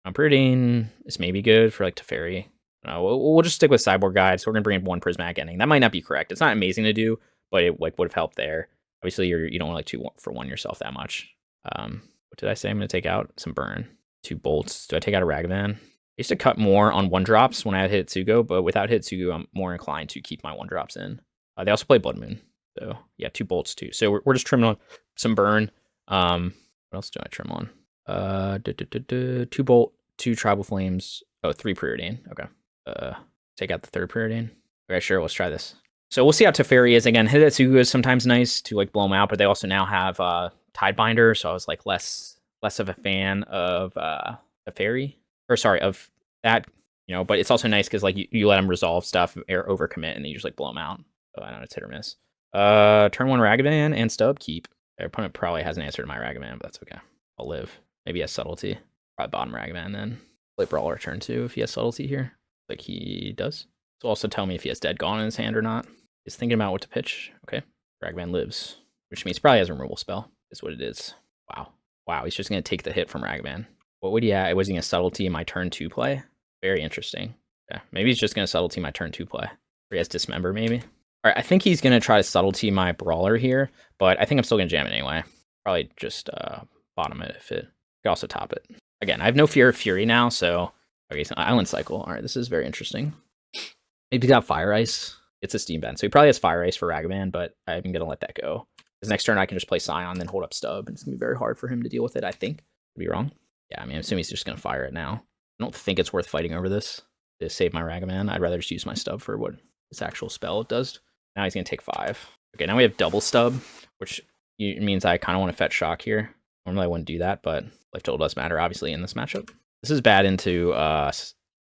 Preordain is maybe good for like Teferi. We'll just stick with Cyborg Guide. So we're gonna bring in one Prismatic Ending. That might not be correct. It's not amazing to do, but it like would have helped there. Obviously, you don't want like 2-for-1 yourself that much. What did I say? I'm gonna take out some burn. 2 bolts. Do I take out a Ragavan? I used to cut more on 1-drops when I had Hitsugo, but without Hitsugo, I'm more inclined to keep my 1-drops in. They also play Blood Moon, so yeah, 2 bolts too. So we're just trimming on some burn. What else do I trim on? 2 bolt, 2 tribal flames. Oh, 3 Preordain. Okay. Take out the 3rd Preordain. Okay, sure. Let's try this. So we'll see how Teferi is. Again, Hitsugo is sometimes nice to like blow them out, but they also now have Tidebinder, so I was like less of a fan of Teferi, or sorry, of that. But it's also nice because like you let them resolve stuff or overcommit, and then you just like blow them out. So I don't know, it's hit or miss. Turn 1 Ragavan and stub keep. Their opponent probably has an answer to my Ragavan, but that's okay. I'll live. Maybe he has subtlety. Probably bottom Ragavan then. Play Brawler turn 2 if he has subtlety here. Like he does. So also tell me if he has Dead Gone in his hand or not. He's thinking about what to pitch. Okay. Ragavan lives. Which means he probably has a removal spell. Is what it is. Wow. Wow, he's just going to take the hit from Ragavan. What would he have? Was he going to subtlety in my turn 2 play? Very interesting. Yeah, maybe he's just going to subtlety my turn 2 play. Or he has Dismember maybe. All right, I think he's going to try to subtlety my Brawler here, but I think I'm still going to jam it anyway. Probably just bottom it if it... You could also top it. Again, I have no fear of Fury now, so... Okay, so Island Cycle. All right, this is very interesting. Maybe he's got Fire Ice. It's a Steam Bend, so he probably has Fire Ice for Ragavan, but I'm going to let that go. Because next turn I can just play Scion, then hold up Stub, and it's going to be very hard for him to deal with it, I think. Could be wrong. Yeah, I mean, I'm assuming he's just going to fire it now. I don't think it's worth fighting over this to save my Ragavan. I'd rather just use my Stub for what this actual spell does. Now he's going to take 5. Okay, now we have double Stub, which means I kind of want to fetch Shock here. Normally I wouldn't do that, but Life Total does matter, obviously, in this matchup. This is bad into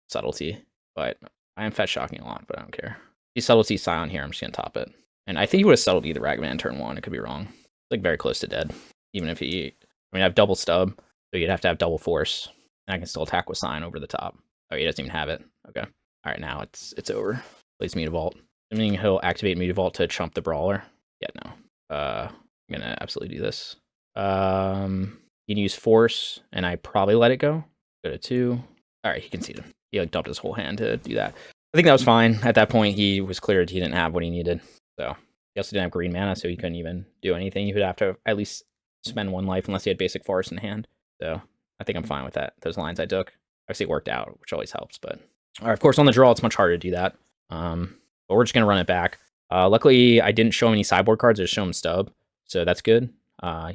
Subtlety, but I am fetch shocking a lot, but I don't care. If he Subtlety Scion here, I'm just going to top it. And I think he would have Subtlety the Ragavan turn 1. It could be wrong. It's like very close to dead. Even if he... I mean, I have double Stub, so you'd have to have double Force. And I can still attack with Scion over the top. Oh, he doesn't even have it. Okay. All right, now it's over. Plays Mutavault. Assuming he'll activate Mutavault to chump the Brawler. Yeah, no. I'm going to absolutely do this. You can use Force, and I probably let it go. Go to 2. All right, he conceded. He like dumped his whole hand to do that. I think that was fine. At that point, he was cleared. He didn't have what he needed. So he also didn't have green mana, so he couldn't even do anything. He would have to at least spend 1 life unless he had basic Forest in hand. So I think I'm fine with that. Those lines I took. Obviously it worked out, which always helps. But all right, of course, on the draw, it's much harder to do that. But we're just going to run it back. Luckily, I didn't show him any sideboard cards. I just show him Stub. So that's good.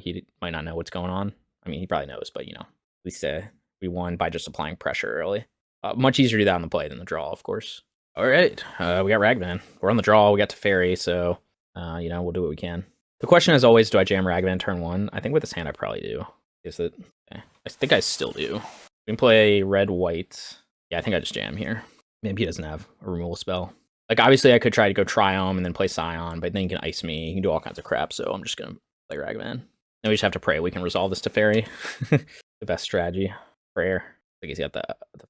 He might not know what's going on. I mean, he probably knows, but, you know, at least we won by just applying pressure early. Much easier to do that on the play than the draw, of course. All right, we got Ragavan. We're on the draw. We got Teferi, so, you know, we'll do what we can. The question is always, do I jam Ragavan turn 1? I think with this hand, I probably do. Is it? Okay. I think I still do. We can play red-white. Yeah, I think I just jam here. Maybe he doesn't have a removal spell. Like, obviously, I could try to go Triome and then play Scion, but then he can ice me. He can do all kinds of crap, so I'm just going to play Ragavan. Then we just have to pray we can resolve this Teferi. The best strategy. Prayer. I guess he got the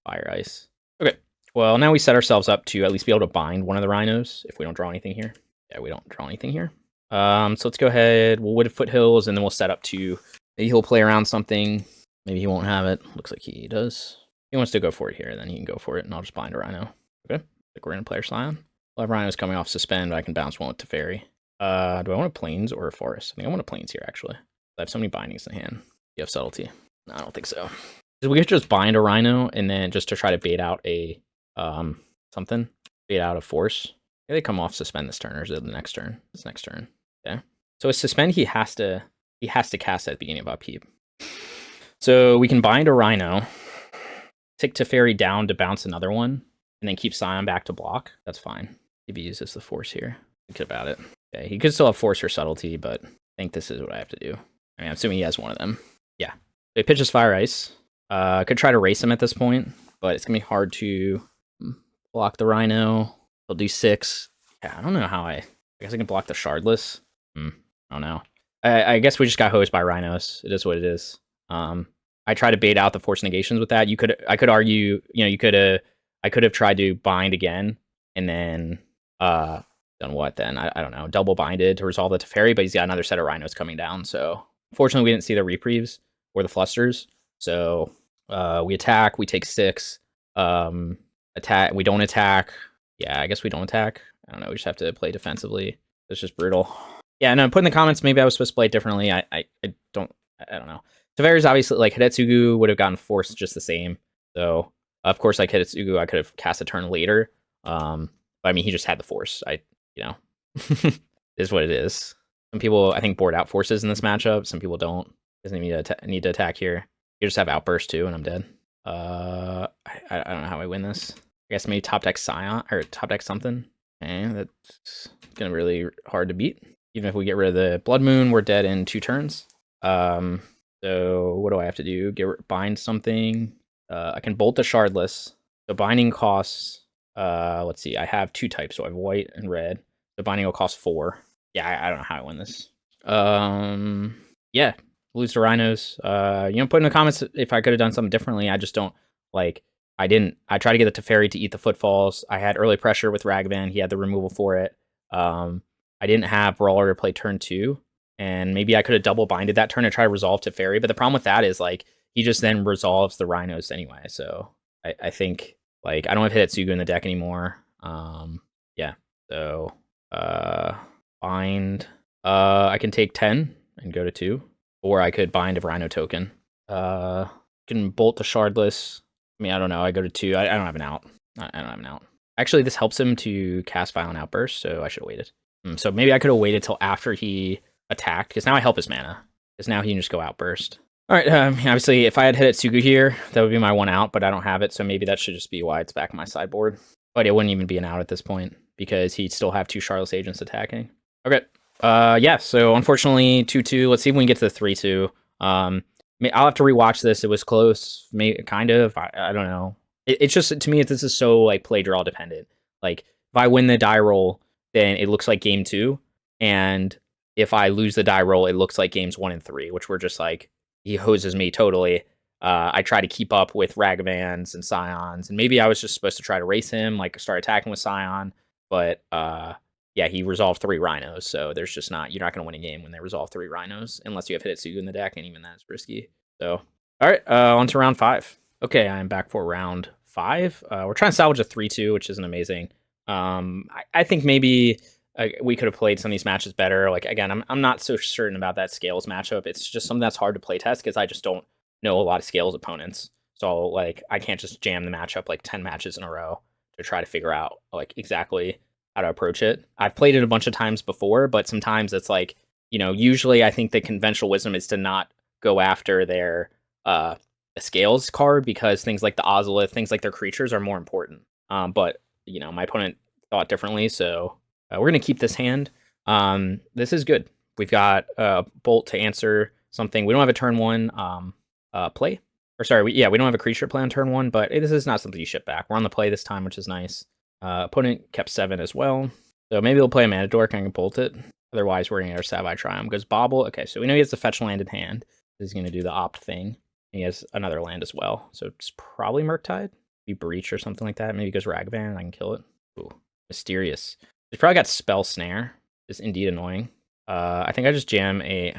fire ice. Okay. Well, now we set ourselves up to at least be able to bind one of the Rhinos if we don't draw anything here. Yeah, we don't draw anything here. So let's go ahead. We'll Wooded Foothills, and then we'll set up to... Maybe he'll play around something. Maybe he won't have it. Looks like he does. If he wants to go for it here, then he can go for it, and I'll just bind a Rhino. Okay. Like we're going to play our Scion. We'll have Rhinos coming off Suspend, but I can bounce one with Teferi. Do I want a Plains or a Forest? I think I want a Plains here, actually. I have so many bindings in hand. You have Subtlety. No, I don't think so. We could just bind a Rhino, and then just to try to bait out a... something. Bait out a Force. Maybe they come off Suspend this turn, or is it the next turn? This next turn. Yeah. So with Suspend, he has to cast at the beginning of Upkeep. So we can bind a Rhino, tick Teferi down to bounce another one, and then keep Scion back to block. That's fine. If he uses the Force here. Think about it. Okay, he could still have Force or Subtlety, but I think this is what I have to do. I mean, I'm assuming he has one of them. Yeah. So he pitches Fire Ice. I could try to race him at this point, but it's going to be hard to block the Rhino. He'll do 6. Yeah, I don't know how I guess I can block the Shardless. I don't know. I guess we just got hosed by Rhinos. It is what it is. I tried to bait out the force negations with that. I could argue, I could have tried to bind again and then done what then? I don't know, double binded to resolve the Teferi, but he's got another set of Rhinos coming down. So fortunately, we didn't see the Reprieves or the Flusters. So we attack, we take 6. Attack, we don't attack. Yeah, I guess we don't attack. I don't know, we just have to play defensively. It's just brutal. Yeah, no, put in the comments, maybe I was supposed to play it differently. I don't know. Teferi's obviously, like, Hidetsugu would have gotten forced just the same. So, of course, like, Hidetsugu, I could have cast a turn later. But, I mean, he just had the force. Is what it is. Some people, I think, board out forces in this matchup. Some people don't. Doesn't need to attack here. You just have outburst, too, and I'm dead. I don't know how I win this. I guess maybe top deck Scion, or top deck something. Okay, that's gonna be really hard to beat. Even if we get rid of the Blood Moon, we're dead in 2 turns. So what do I have to do? Bind something. I can bolt the Shardless. So binding costs, let's see, I have 2 types, so I have white and red. So binding will cost 4. Yeah, I don't know how I win this. Yeah, lose to Rhinos. Put in the comments if I could have done something differently. I just don't, like, I tried to get the Teferi to eat the Footfalls. I had early pressure with Ragavan. He had the removal for it. I didn't have Brawler to play turn 2. And maybe I could have double binded that turn and try to resolve Teferi. But the problem with that is, like, he just then resolves the Rhinos anyway. So I think, like, I don't have Hidetsugu in the deck anymore. Yeah. So bind. I can take 10 and go to 2. Or I could bind a Rhino token. Can bolt the Shardless. I mean, I don't know. I go to 2. I don't have an out. I don't have an out. Actually, this helps him to cast Violent Outburst, so I should have waited. So maybe I could have waited till after he attacked, because now I help his mana. Because now he can just go Outburst. All right, obviously, if I had Hidetsugu here, that would be my 1 out, but I don't have it, so maybe that should just be why it's back in my sideboard. But it wouldn't even be an out at this point, because he'd still have 2 Shardless Agents attacking. Okay, yeah, so unfortunately, 2-2. Let's see if we can get to the 3-2. I'll have to rewatch this. It was close, maybe, kind of. I don't know. It's just, to me, this is so, like, play draw dependent. Like, if I win the die roll, then it looks like game 2. And if I lose the die roll, it looks like games 1 and 3, which were just like, he hoses me totally. I try to keep up with Ragavans and Scions, and maybe I was just supposed to try to race him, like start attacking with Scion. But yeah, he resolved 3 Rhinos, so there's just not, you're not going to win a game when they resolve 3 Rhinos, unless you have Hidetsugu in the deck, and even that's risky. So, all right, on to round 5. Okay, I'm back for round 5. We're trying to salvage a 3-2, which isn't amazing. I think maybe we could have played some of these matches better. Like, again, I'm not so certain about that Scales matchup. It's just something that's hard to play test because I just don't know a lot of Scales opponents. So, like, I can't just jam the matchup like 10 matches in a row to try to figure out, like, exactly how to approach it. I've played it a bunch of times before, but sometimes it's like, usually I think the conventional wisdom is to not go after their Scales card, because things like the Ozolith, things like their creatures are more important. But, my opponent thought differently, so we're going to keep this hand. This is good. We've got Bolt to answer something. We don't have a turn 1 play. Or sorry, we don't have a creature play on turn 1, but this is not something you ship back. We're on the play this time, which is nice. Opponent kept 7 as well. So maybe they'll play a Mana Dork and I can bolt it. Otherwise, we're going to get our Savai Triome. Goes Bobble. Okay, so we know he has the fetch land in hand. He's going to do the opt thing. He has another land as well. So it's probably Murktide. Be Breach or something like that. Maybe it goes Ragavan and I can kill it. Ooh, mysterious. He's probably got Spell Snare. It's indeed annoying. I think I just jam a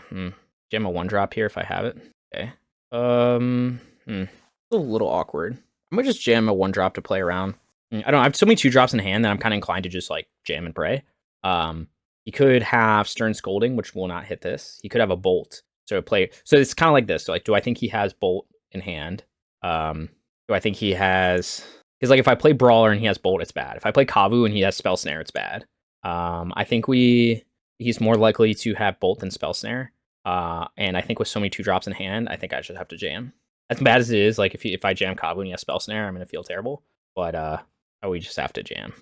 1-drop here if I have it. Okay. A little awkward. I'm gonna just jam a 1-drop to play around. I don't know. I have so many 2-drops in hand that I'm kind of inclined to just like jam and pray. He could have Stern Scolding, which will not hit this. He could have a Bolt. So it's kind of like this. So, like, do I think he has Bolt in hand? Do I think he has? Because, like, if I play Brawler and he has Bolt, it's bad. If I play Kavu and he has Spell Snare, it's bad. I think he's more likely to have Bolt than Spell Snare. And I think with so many 2-drops in hand, I think I should have to jam. As bad as it is, like, if I jam Kavu and he has Spell Snare, I'm gonna feel terrible. But we just have to jam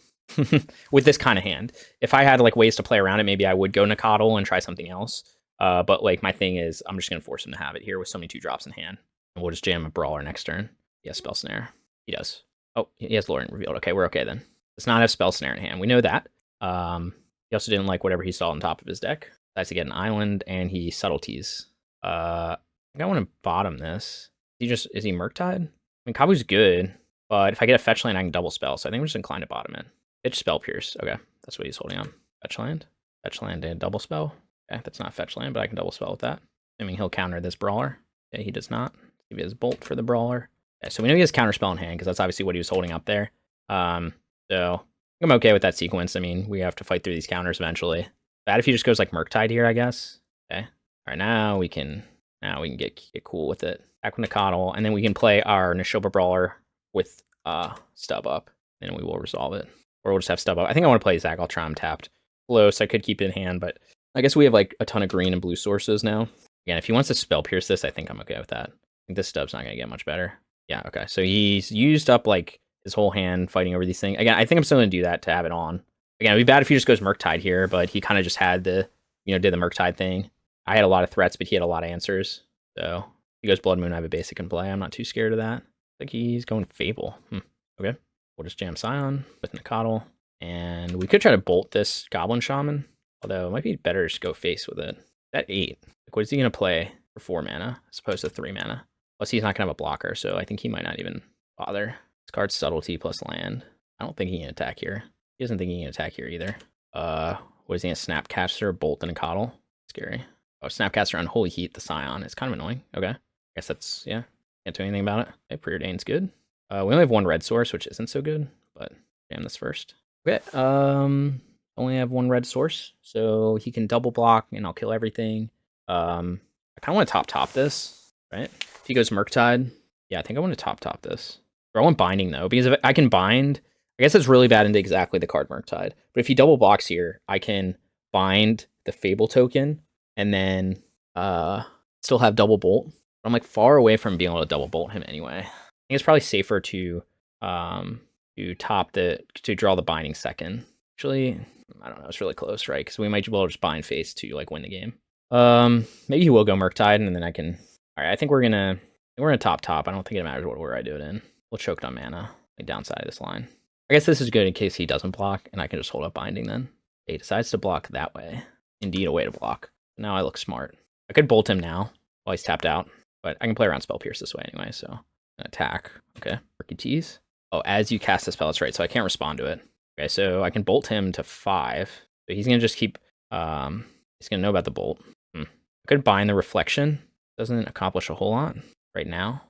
with this kind of hand. If I had like ways to play around it, maybe I would go Nacatl and try something else. But like my thing is, I'm just gonna force him to have it here with so many 2-drops in hand, and we'll just jam a Brawler next turn. He has Spell Snare. He does. Oh, he has Lorien revealed. Okay, we're okay then. Does not have Spell Snare in hand. We know that. He also didn't like whatever he saw on top of his deck. Decides to get an island, and he subtleties. I think I want to bottom this. Is he Murktide? I mean, Kavu's good, but if I get a fetch land, I can double spell. So I think we're just inclined to bottom it. Pitch Spell Pierce. Okay, that's what he's holding on. Fetch land, and double spell. Okay, that's not fetch land, but I can double spell with that. I mean, he'll counter this Brawler. Okay, he does not. He has Bolt for the Brawler. Okay, so we know he has Counterspell in hand, because that's obviously what he was holding up there. So I'm okay with that sequence. I mean, we have to fight through these counters eventually. Bad if he just goes like Murktide here, I guess. Okay. All right, now we can get cool with it. Back with Nacatl, and then we can play our Nishoba Brawler with Stub up, and we will resolve it. Or we'll just have Stub up. I think I want to play Zagoth Triome tapped. Close, I could keep it in hand, but I guess we have like a ton of green and blue sources now. Again, if he wants to Spell Pierce this, I think I'm okay with that. I think this Stub's not going to get much better. Yeah, okay. So he's used up like his whole hand fighting over these things. Again, I think I'm still going to do that to have it on. Again, it'd be bad if he just goes Murktide here, but he kind of just had the, did the Murktide thing. I had a lot of threats, but he had a lot of answers. So if he goes Blood Moon, I have a basic in play. I'm not too scared of that. I think he's going Fable. Okay. We'll just jam Scion with Nacatl. And we could try to bolt this Goblin Shaman, although it might be better to just go face with it. At 8, like what is he going to play for 4 mana as opposed to 3 mana? Plus he's not going to have a blocker, so I think he might not even bother. This card's Subtlety plus land. I don't think he can attack here. He doesn't think he can attack here either. What is he going to Snapcaster, Bolt, and Nacatl? Scary. Oh, Snapcaster on Holy Heat, the Scion. It's kind of annoying. Okay. I guess that's, yeah. Can't do anything about it. Okay, Preordain's good. We only have 1 red source, which isn't so good, but jam this first. Okay, only have 1 red source, so he can double block, and I'll kill everything. I kind of want to top this, right? If he goes Murktide, yeah, I think I want to top this. Or I want Binding, though, because if I can bind, I guess it's really bad into exactly the card Murktide. But if he double blocks here, I can bind the Fable token, and then still have double bolt. But I'm like far away from being able to double bolt him anyway. I think it's probably safer to draw the binding second. Actually, I don't know. It's really close, right? Because we might be able to just bind face to like win the game. Maybe he will go Murktide, and then I can. All right, I think we're gonna top. I don't think it matters what order I do it in. We'll choke on mana, like downside of this line. I guess this is good in case he doesn't block, and I can just hold up binding then. He decides to block that way. Indeed, a way to block. Now I look smart. I could bolt him now while he's tapped out, but I can play around Spell Pierce this way anyway, so an attack. Okay, Rookie Tease. Oh, as you cast the spell, that's right, so I can't respond to it. Okay, so I can bolt him to 5. So he's gonna just keep he's gonna know about the bolt. I could bind the reflection. Doesn't accomplish a whole lot right now.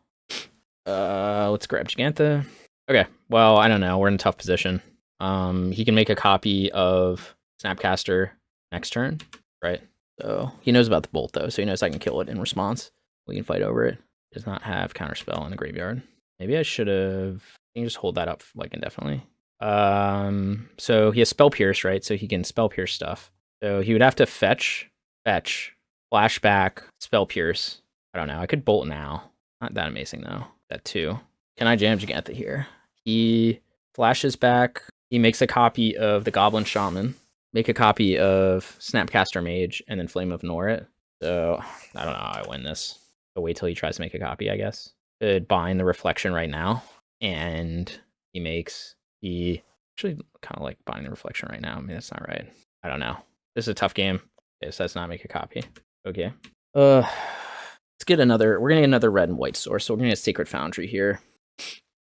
Let's grab Jegantha. Okay, well, I don't know. We're in a tough position. He can make a copy of Snapcaster next turn, right? So he knows about the bolt though, so he knows I can kill it in response. We can fight over it. Does not have counterspell in the graveyard. Maybe I should have. You can just hold that up like indefinitely. So he has Spell Pierce, right? So he can Spell Pierce stuff. So he would have to fetch, flashback, Spell Pierce. I don't know. I could bolt now. Not that amazing though. That 2. Can I jam Jegantha here? He flashes back. He makes a copy of the Goblin Shaman. Make a copy of Snapcaster Mage, and then Flame of Norit. So I don't know how I win this. I'll wait till he tries to make a copy, I guess. Could bind the reflection right now. And he actually kind of like binding the reflection right now. I mean, that's not right. I don't know. This is a tough game. Okay, so let's not make a copy. Okay. Let's get we're gonna get another red and white source. So we're gonna get Sacred Foundry here.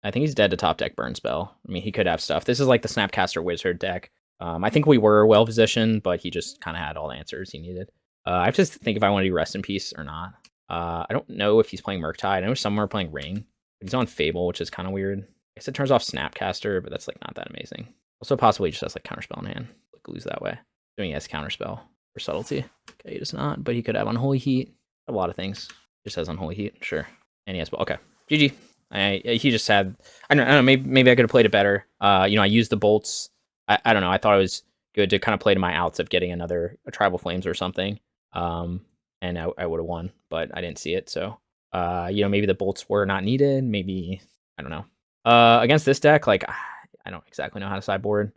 I think he's dead to top deck Burn Spell. I mean, he could have stuff. This is like the Snapcaster Wizard deck. I think we were well positioned, but he just kind of had all the answers he needed. I have to think if I want to do Rest in Peace or not. I don't know if he's playing Murktide. I know some are playing Ring. But he's on Fable, which is kind of weird. I guess it turns off Snapcaster, but that's like not that amazing. Also possibly just has like Counterspell in hand. Like lose that way. Doing he has Counterspell for Subtlety. Okay, he does not, but he could have Unholy Heat. A lot of things. Just has Unholy Heat, sure. And he has, okay. GG. He just had, I don't know, maybe I could have played it better. I used the bolts. I don't know, I thought it was good to kind of play to my outs of getting a Tribal Flames or something. And I would have won, but I didn't see it, so maybe the bolts were not needed. Maybe, I don't know. Against this deck, like, I don't exactly know how to sideboard.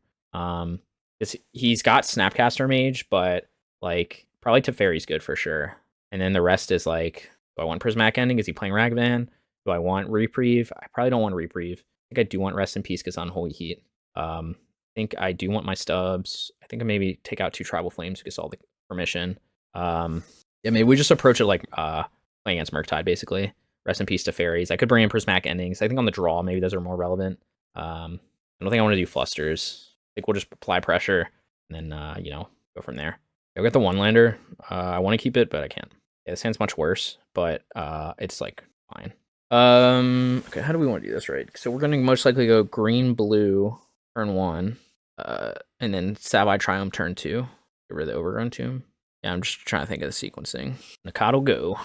He's got Snapcaster Mage, but like probably Teferi's good for sure. And then the rest is like, do I want Prismatic Ending? Is he playing Ragavan? Do I want Reprieve? I probably don't want Reprieve. I think I do want Rest in Peace because Unholy Heat. I think I do want my stubs. I think I maybe take out 2 Tribal Flames because all the permission. Yeah, maybe we just approach it like playing against Murktide, basically. Rest in peace to fairies. I could bring in Prismatic Endings. I think on the draw, maybe those are more relevant. I don't think I want to do Flusters. I think we'll just apply pressure and then, you know, go from there. I've got the one-lander. I want to keep it, but I can't. Yeah, this hand's much worse, but it's, like, fine. Okay, how do we want to do this, right? So we're going to most likely go green-blue turn 1, and then Savai Triome turn 2. Get rid of the Overgrown Tomb. Yeah, I'm just trying to think of the sequencing. Nacatl go.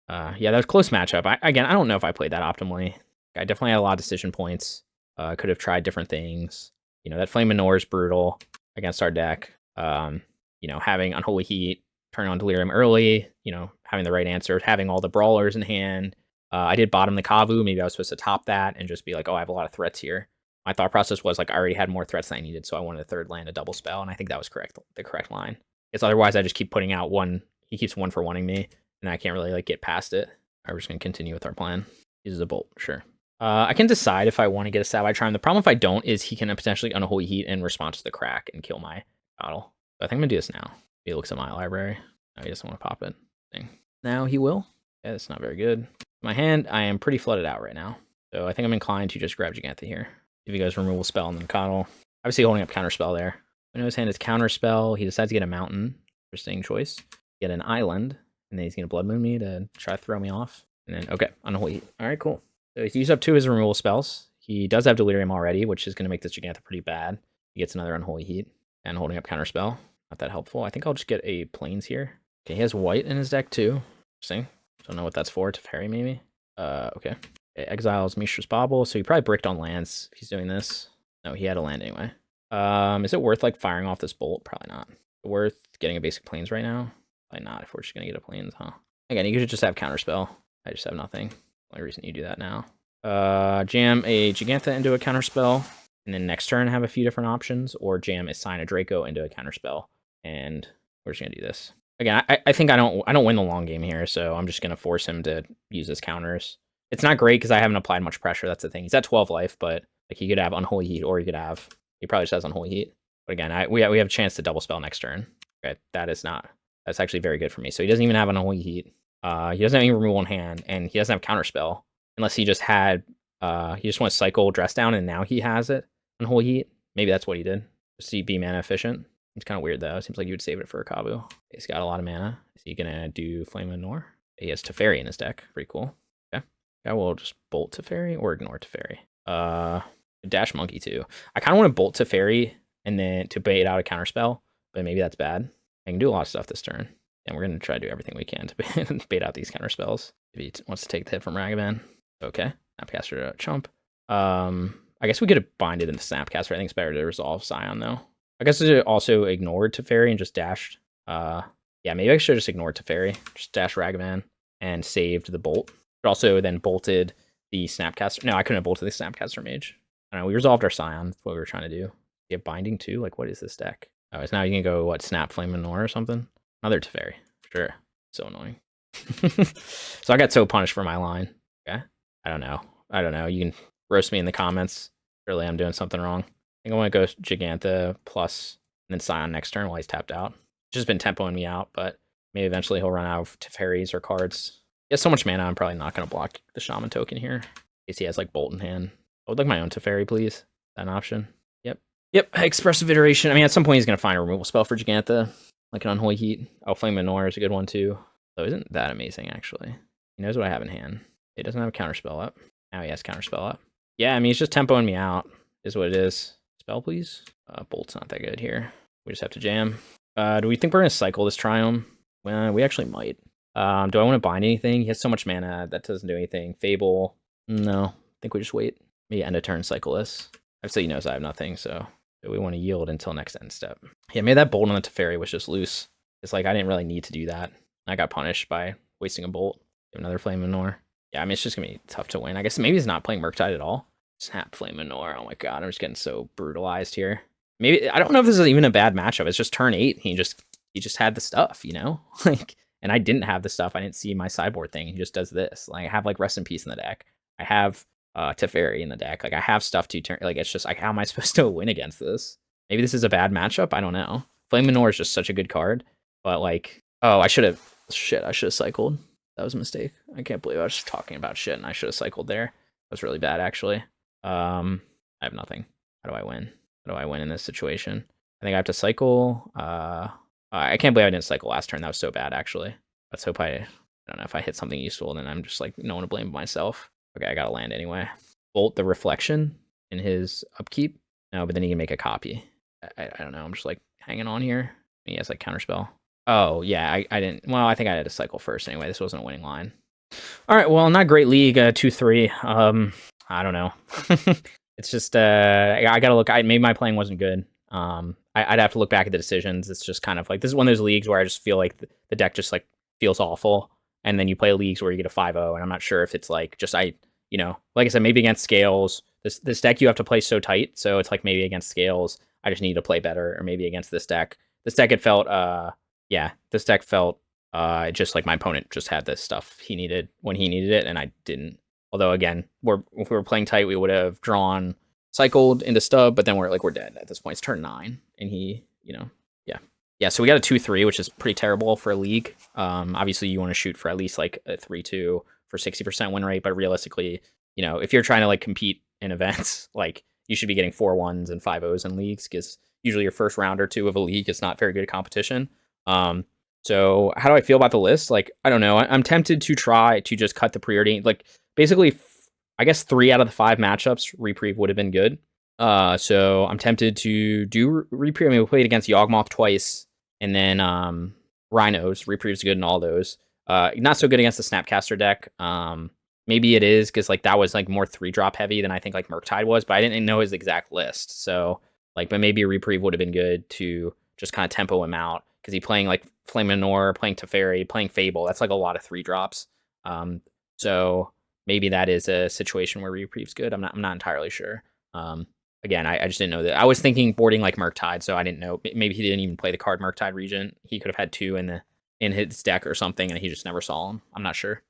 Yeah, that was a close matchup. Again, I don't know if I played that optimally. I definitely had a lot of decision points. Could have tried different things. You know, that Flame Manure is brutal against our deck. You know, having Unholy Heat, turning on Delirium early, you know, having the right answer, having all the brawlers in hand. I did bottom the Kavu. Maybe I was supposed to top that and just be like, oh, I have a lot of threats here. My thought process was like, I already had more threats than I needed, so I wanted a third land, a double spell, and I think that was correct, the correct line. Because otherwise, I just keep putting out one. He keeps one for wanting me, and I can't really like get past it. We're just gonna continue with our plan. Uses a bolt, sure. I can decide if I want to get a Savai Triome. The problem if I don't is he can potentially Unholy Heat in response to the crack and kill my Nacatl. So I think I'm gonna do this now. He looks at my library. No, he doesn't want to pop it. Thing. Now he will. Yeah, that's not very good. My hand, I am pretty flooded out right now. So I think I'm inclined to just grab Jegantha here. If he goes removal spell and then Nacatl. Obviously holding up counterspell there. I know his hand is counterspell. He decides to get a mountain. Interesting choice. Get an island. And then he's gonna Blood Moon me to try to throw me off. And then, okay, Unholy Heat. Alright, cool. So he's used up 2 of his removal spells. He does have Delirium already, which is going to make this Jegantha pretty bad. He gets another Unholy Heat and holding up Counterspell. Not that helpful. I think I'll just get a Plains here. Okay, he has white in his deck too. Interesting. Don't know what that's for. Teferi maybe. Okay. Exiles Mishra's Bauble, so he probably bricked on lands if he's doing this. No, he had a land anyway. Is it worth like firing off this bolt? Probably not. Worth getting a basic Plains right now? Probably not if we're just going to get a Plains, huh? Again, you could just have Counterspell. I just have nothing. Only reason you do that now. Jam a Jegantha into a counterspell, and then next turn have a few different options, or jam a Scion of Draco into a counterspell. And we're just gonna do this. Again, I think I don't win the long game here, so I'm just gonna force him to use his counters. It's not great because I haven't applied much pressure. That's the thing. He's at 12 life, but like he could have Unholy Heat, or he probably just has Unholy Heat. But again, we have a chance to double spell next turn. Okay, that's actually very good for me. So he doesn't even have Unholy Heat. He doesn't have any removal in hand, and he doesn't have counterspell unless he just had he just wants to cycle dress down, and now he has it Unholy Heat. Maybe that's what he did. Just to be mana efficient. It's kind of weird though. Seems like you would save it for a Kavu. He's got a lot of mana. Is he gonna do Flame Manure? He has Teferi in his deck. Pretty cool. Okay. I will just bolt Teferi or ignore Teferi. Dash Monkey too. I kind of want to bolt Teferi and then to bait out a counterspell, but maybe that's bad. I can do a lot of stuff this turn. And we're going to try to do everything we can to bait out these counterspells. If he wants to take the hit from Ragavan. Okay. Snapcaster to chump. I guess we could have binded into Snapcaster. I think it's better to resolve Scion, though. I guess it also ignored Teferi and just dashed. Yeah, maybe I should have just ignored Teferi. Just dash Ragavan and saved the bolt. But also then bolted the Snapcaster. No, I couldn't have bolted the Snapcaster Mage. I don't know. We resolved our Scion. That's what we were trying to do. You have binding too? Like, what is this deck? Oh, so now you can go, what, Snap Flame Manure or something? Another Teferi. Sure. So annoying. So I got so punished for my line. Okay. I don't know. You can roast me in the comments. Surely I'm doing something wrong. I think I want to go Jegantha plus and then Scion next turn while he's tapped out. He's just been tempoing me out, but maybe eventually he'll run out of Teferis or cards. He has so much mana, I'm probably not going to block the Shaman token here. In case he has like Bolt in hand. I would like my own Teferi, please. Is that an option? Yep. Expressive Iteration. I mean, at some point he's going to find a removal spell for Jegantha. Like an Unholy Heat. Oh, Flame Manure is a good one too. So isn't that amazing, actually? He knows what I have in hand. He doesn't have a counterspell up. Now he has counterspell up. Yeah, I mean, he's just tempoing me out, is what it is. Spell, please. Bolt's not that good here. We just have to jam. Do we think we're going to cycle this Triome? Well, we actually might. Do I want to bind anything? He has so much mana. That doesn't do anything. Fable. No. I think we just wait. Maybe end of turn cycle this. Obviously he knows I have nothing, so we want to yield until next end step. Yeah, maybe that bolt on the Teferi was just loose. It's like I didn't really need to do that. I got punished by wasting a bolt. Another Flame Manure. Yeah, I mean, it's just going to be tough to win. I guess maybe he's not playing Murktide at all. Snap Flame Manure. Oh my god, I'm just getting so brutalized here. Maybe, I don't know if this is even a bad matchup. It's just turn 8. He just had the stuff, you know? Like, and I didn't have the stuff. I didn't see my sideboard thing. He just does this. Like, I have like Rest in Peace in the deck. I have Teferi in the deck. Like, I have stuff to turn. Like, it's just like, how am I supposed to win against this? Maybe this is a bad matchup. I don't know. Flame Manure is just such a good card. But like, oh, I should have cycled. That was a mistake. I can't believe I was just talking about shit and I should have cycled there. That was really bad, actually. I have nothing. How do I win? How do I win in this situation? I think I have to cycle. I can't believe I didn't cycle last turn. That was so bad, actually. Let's hope I don't know if I hit something useful, then I'm just like no one to blame but myself. Okay, I gotta land anyway. Bolt the reflection in his upkeep. No, but then he can make a copy. I don't know. I'm just like hanging on here. He has like counterspell. Oh yeah, I didn't. Well, I think I had to cycle first anyway. This wasn't a winning line. All right, well, not great league. 2-3. I don't know. It's just I gotta look. Maybe my playing wasn't good. I'd have to look back at the decisions. It's just kind of like this is one of those leagues where I just feel like the deck just like feels awful, and then you play leagues where you get a 5-0, and I'm not sure if it's like just like I said, maybe against Scales. This deck you have to play so tight, so it's like maybe against Scales I just need to play better, or maybe against this deck. This deck it felt this deck felt just like my opponent just had this stuff he needed when he needed it, and I didn't. Although again, if we were playing tight, we would have drawn, cycled into stub, but then we're dead at this point. It's turn 9, and he, yeah. So we got a 2-3, which is pretty terrible for a league. Obviously you want to shoot for at least like a 3-2 for 60% win rate, but realistically, if you're trying to like compete in events, like you should be getting 4-1s and 5-0s in leagues, because usually your first round or two of a league is not very good competition. So how do I feel about the list? Like, I don't know. I'm tempted to try to just cut the Preordain. Like, basically, I guess 3 out of the 5 matchups, Reprieve would have been good. So I'm tempted to do Reprieve. I mean, we played against Yawgmoth twice, and then Rhinos. Reprieve's good in all those. Not so good against the Snapcaster deck. Maybe it is, because like that was like more 3-drop heavy than I think like Murktide was, but I didn't know his exact list. So like, but maybe a Reprieve would have been good to just kind of tempo him out, because he's playing like Flame Menor, playing Teferi, playing Fable. That's like a lot of 3-drops. So maybe that is a situation where Reprieve's good. I'm not entirely sure. Again, I just didn't know that. I was thinking boarding like Murktide, so I didn't know. Maybe he didn't even play the card Murktide Regent. He could have had 2 in his deck or something, and he just never saw him. I'm not sure.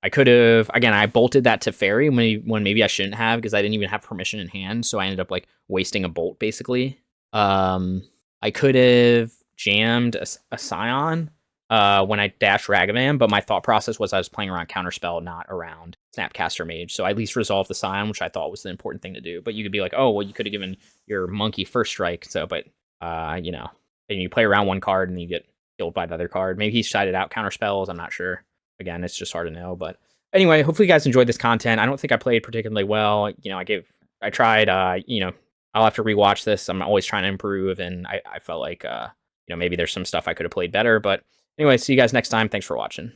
I could have, again, I bolted that Teferi when maybe I shouldn't have, because I didn't even have permission in hand, so I ended up like wasting a bolt basically. I could have jammed a Scion when I dashed Ragavan, but my thought process was I was playing around Counterspell, not around Snapcaster Mage. So I at least resolved the Scion, which I thought was the important thing to do. But you could be like, oh, well, you could have given your Monkey first strike. So, but, and you play around one card and you get killed by the other card. Maybe he sided out Counterspells. I'm not sure. Again, it's just hard to know. But anyway, hopefully you guys enjoyed this content. I don't think I played particularly well. I tried, I'll have to rewatch this. I'm always trying to improve, and I felt like, maybe there's some stuff I could have played better. But anyway, see you guys next time. Thanks for watching.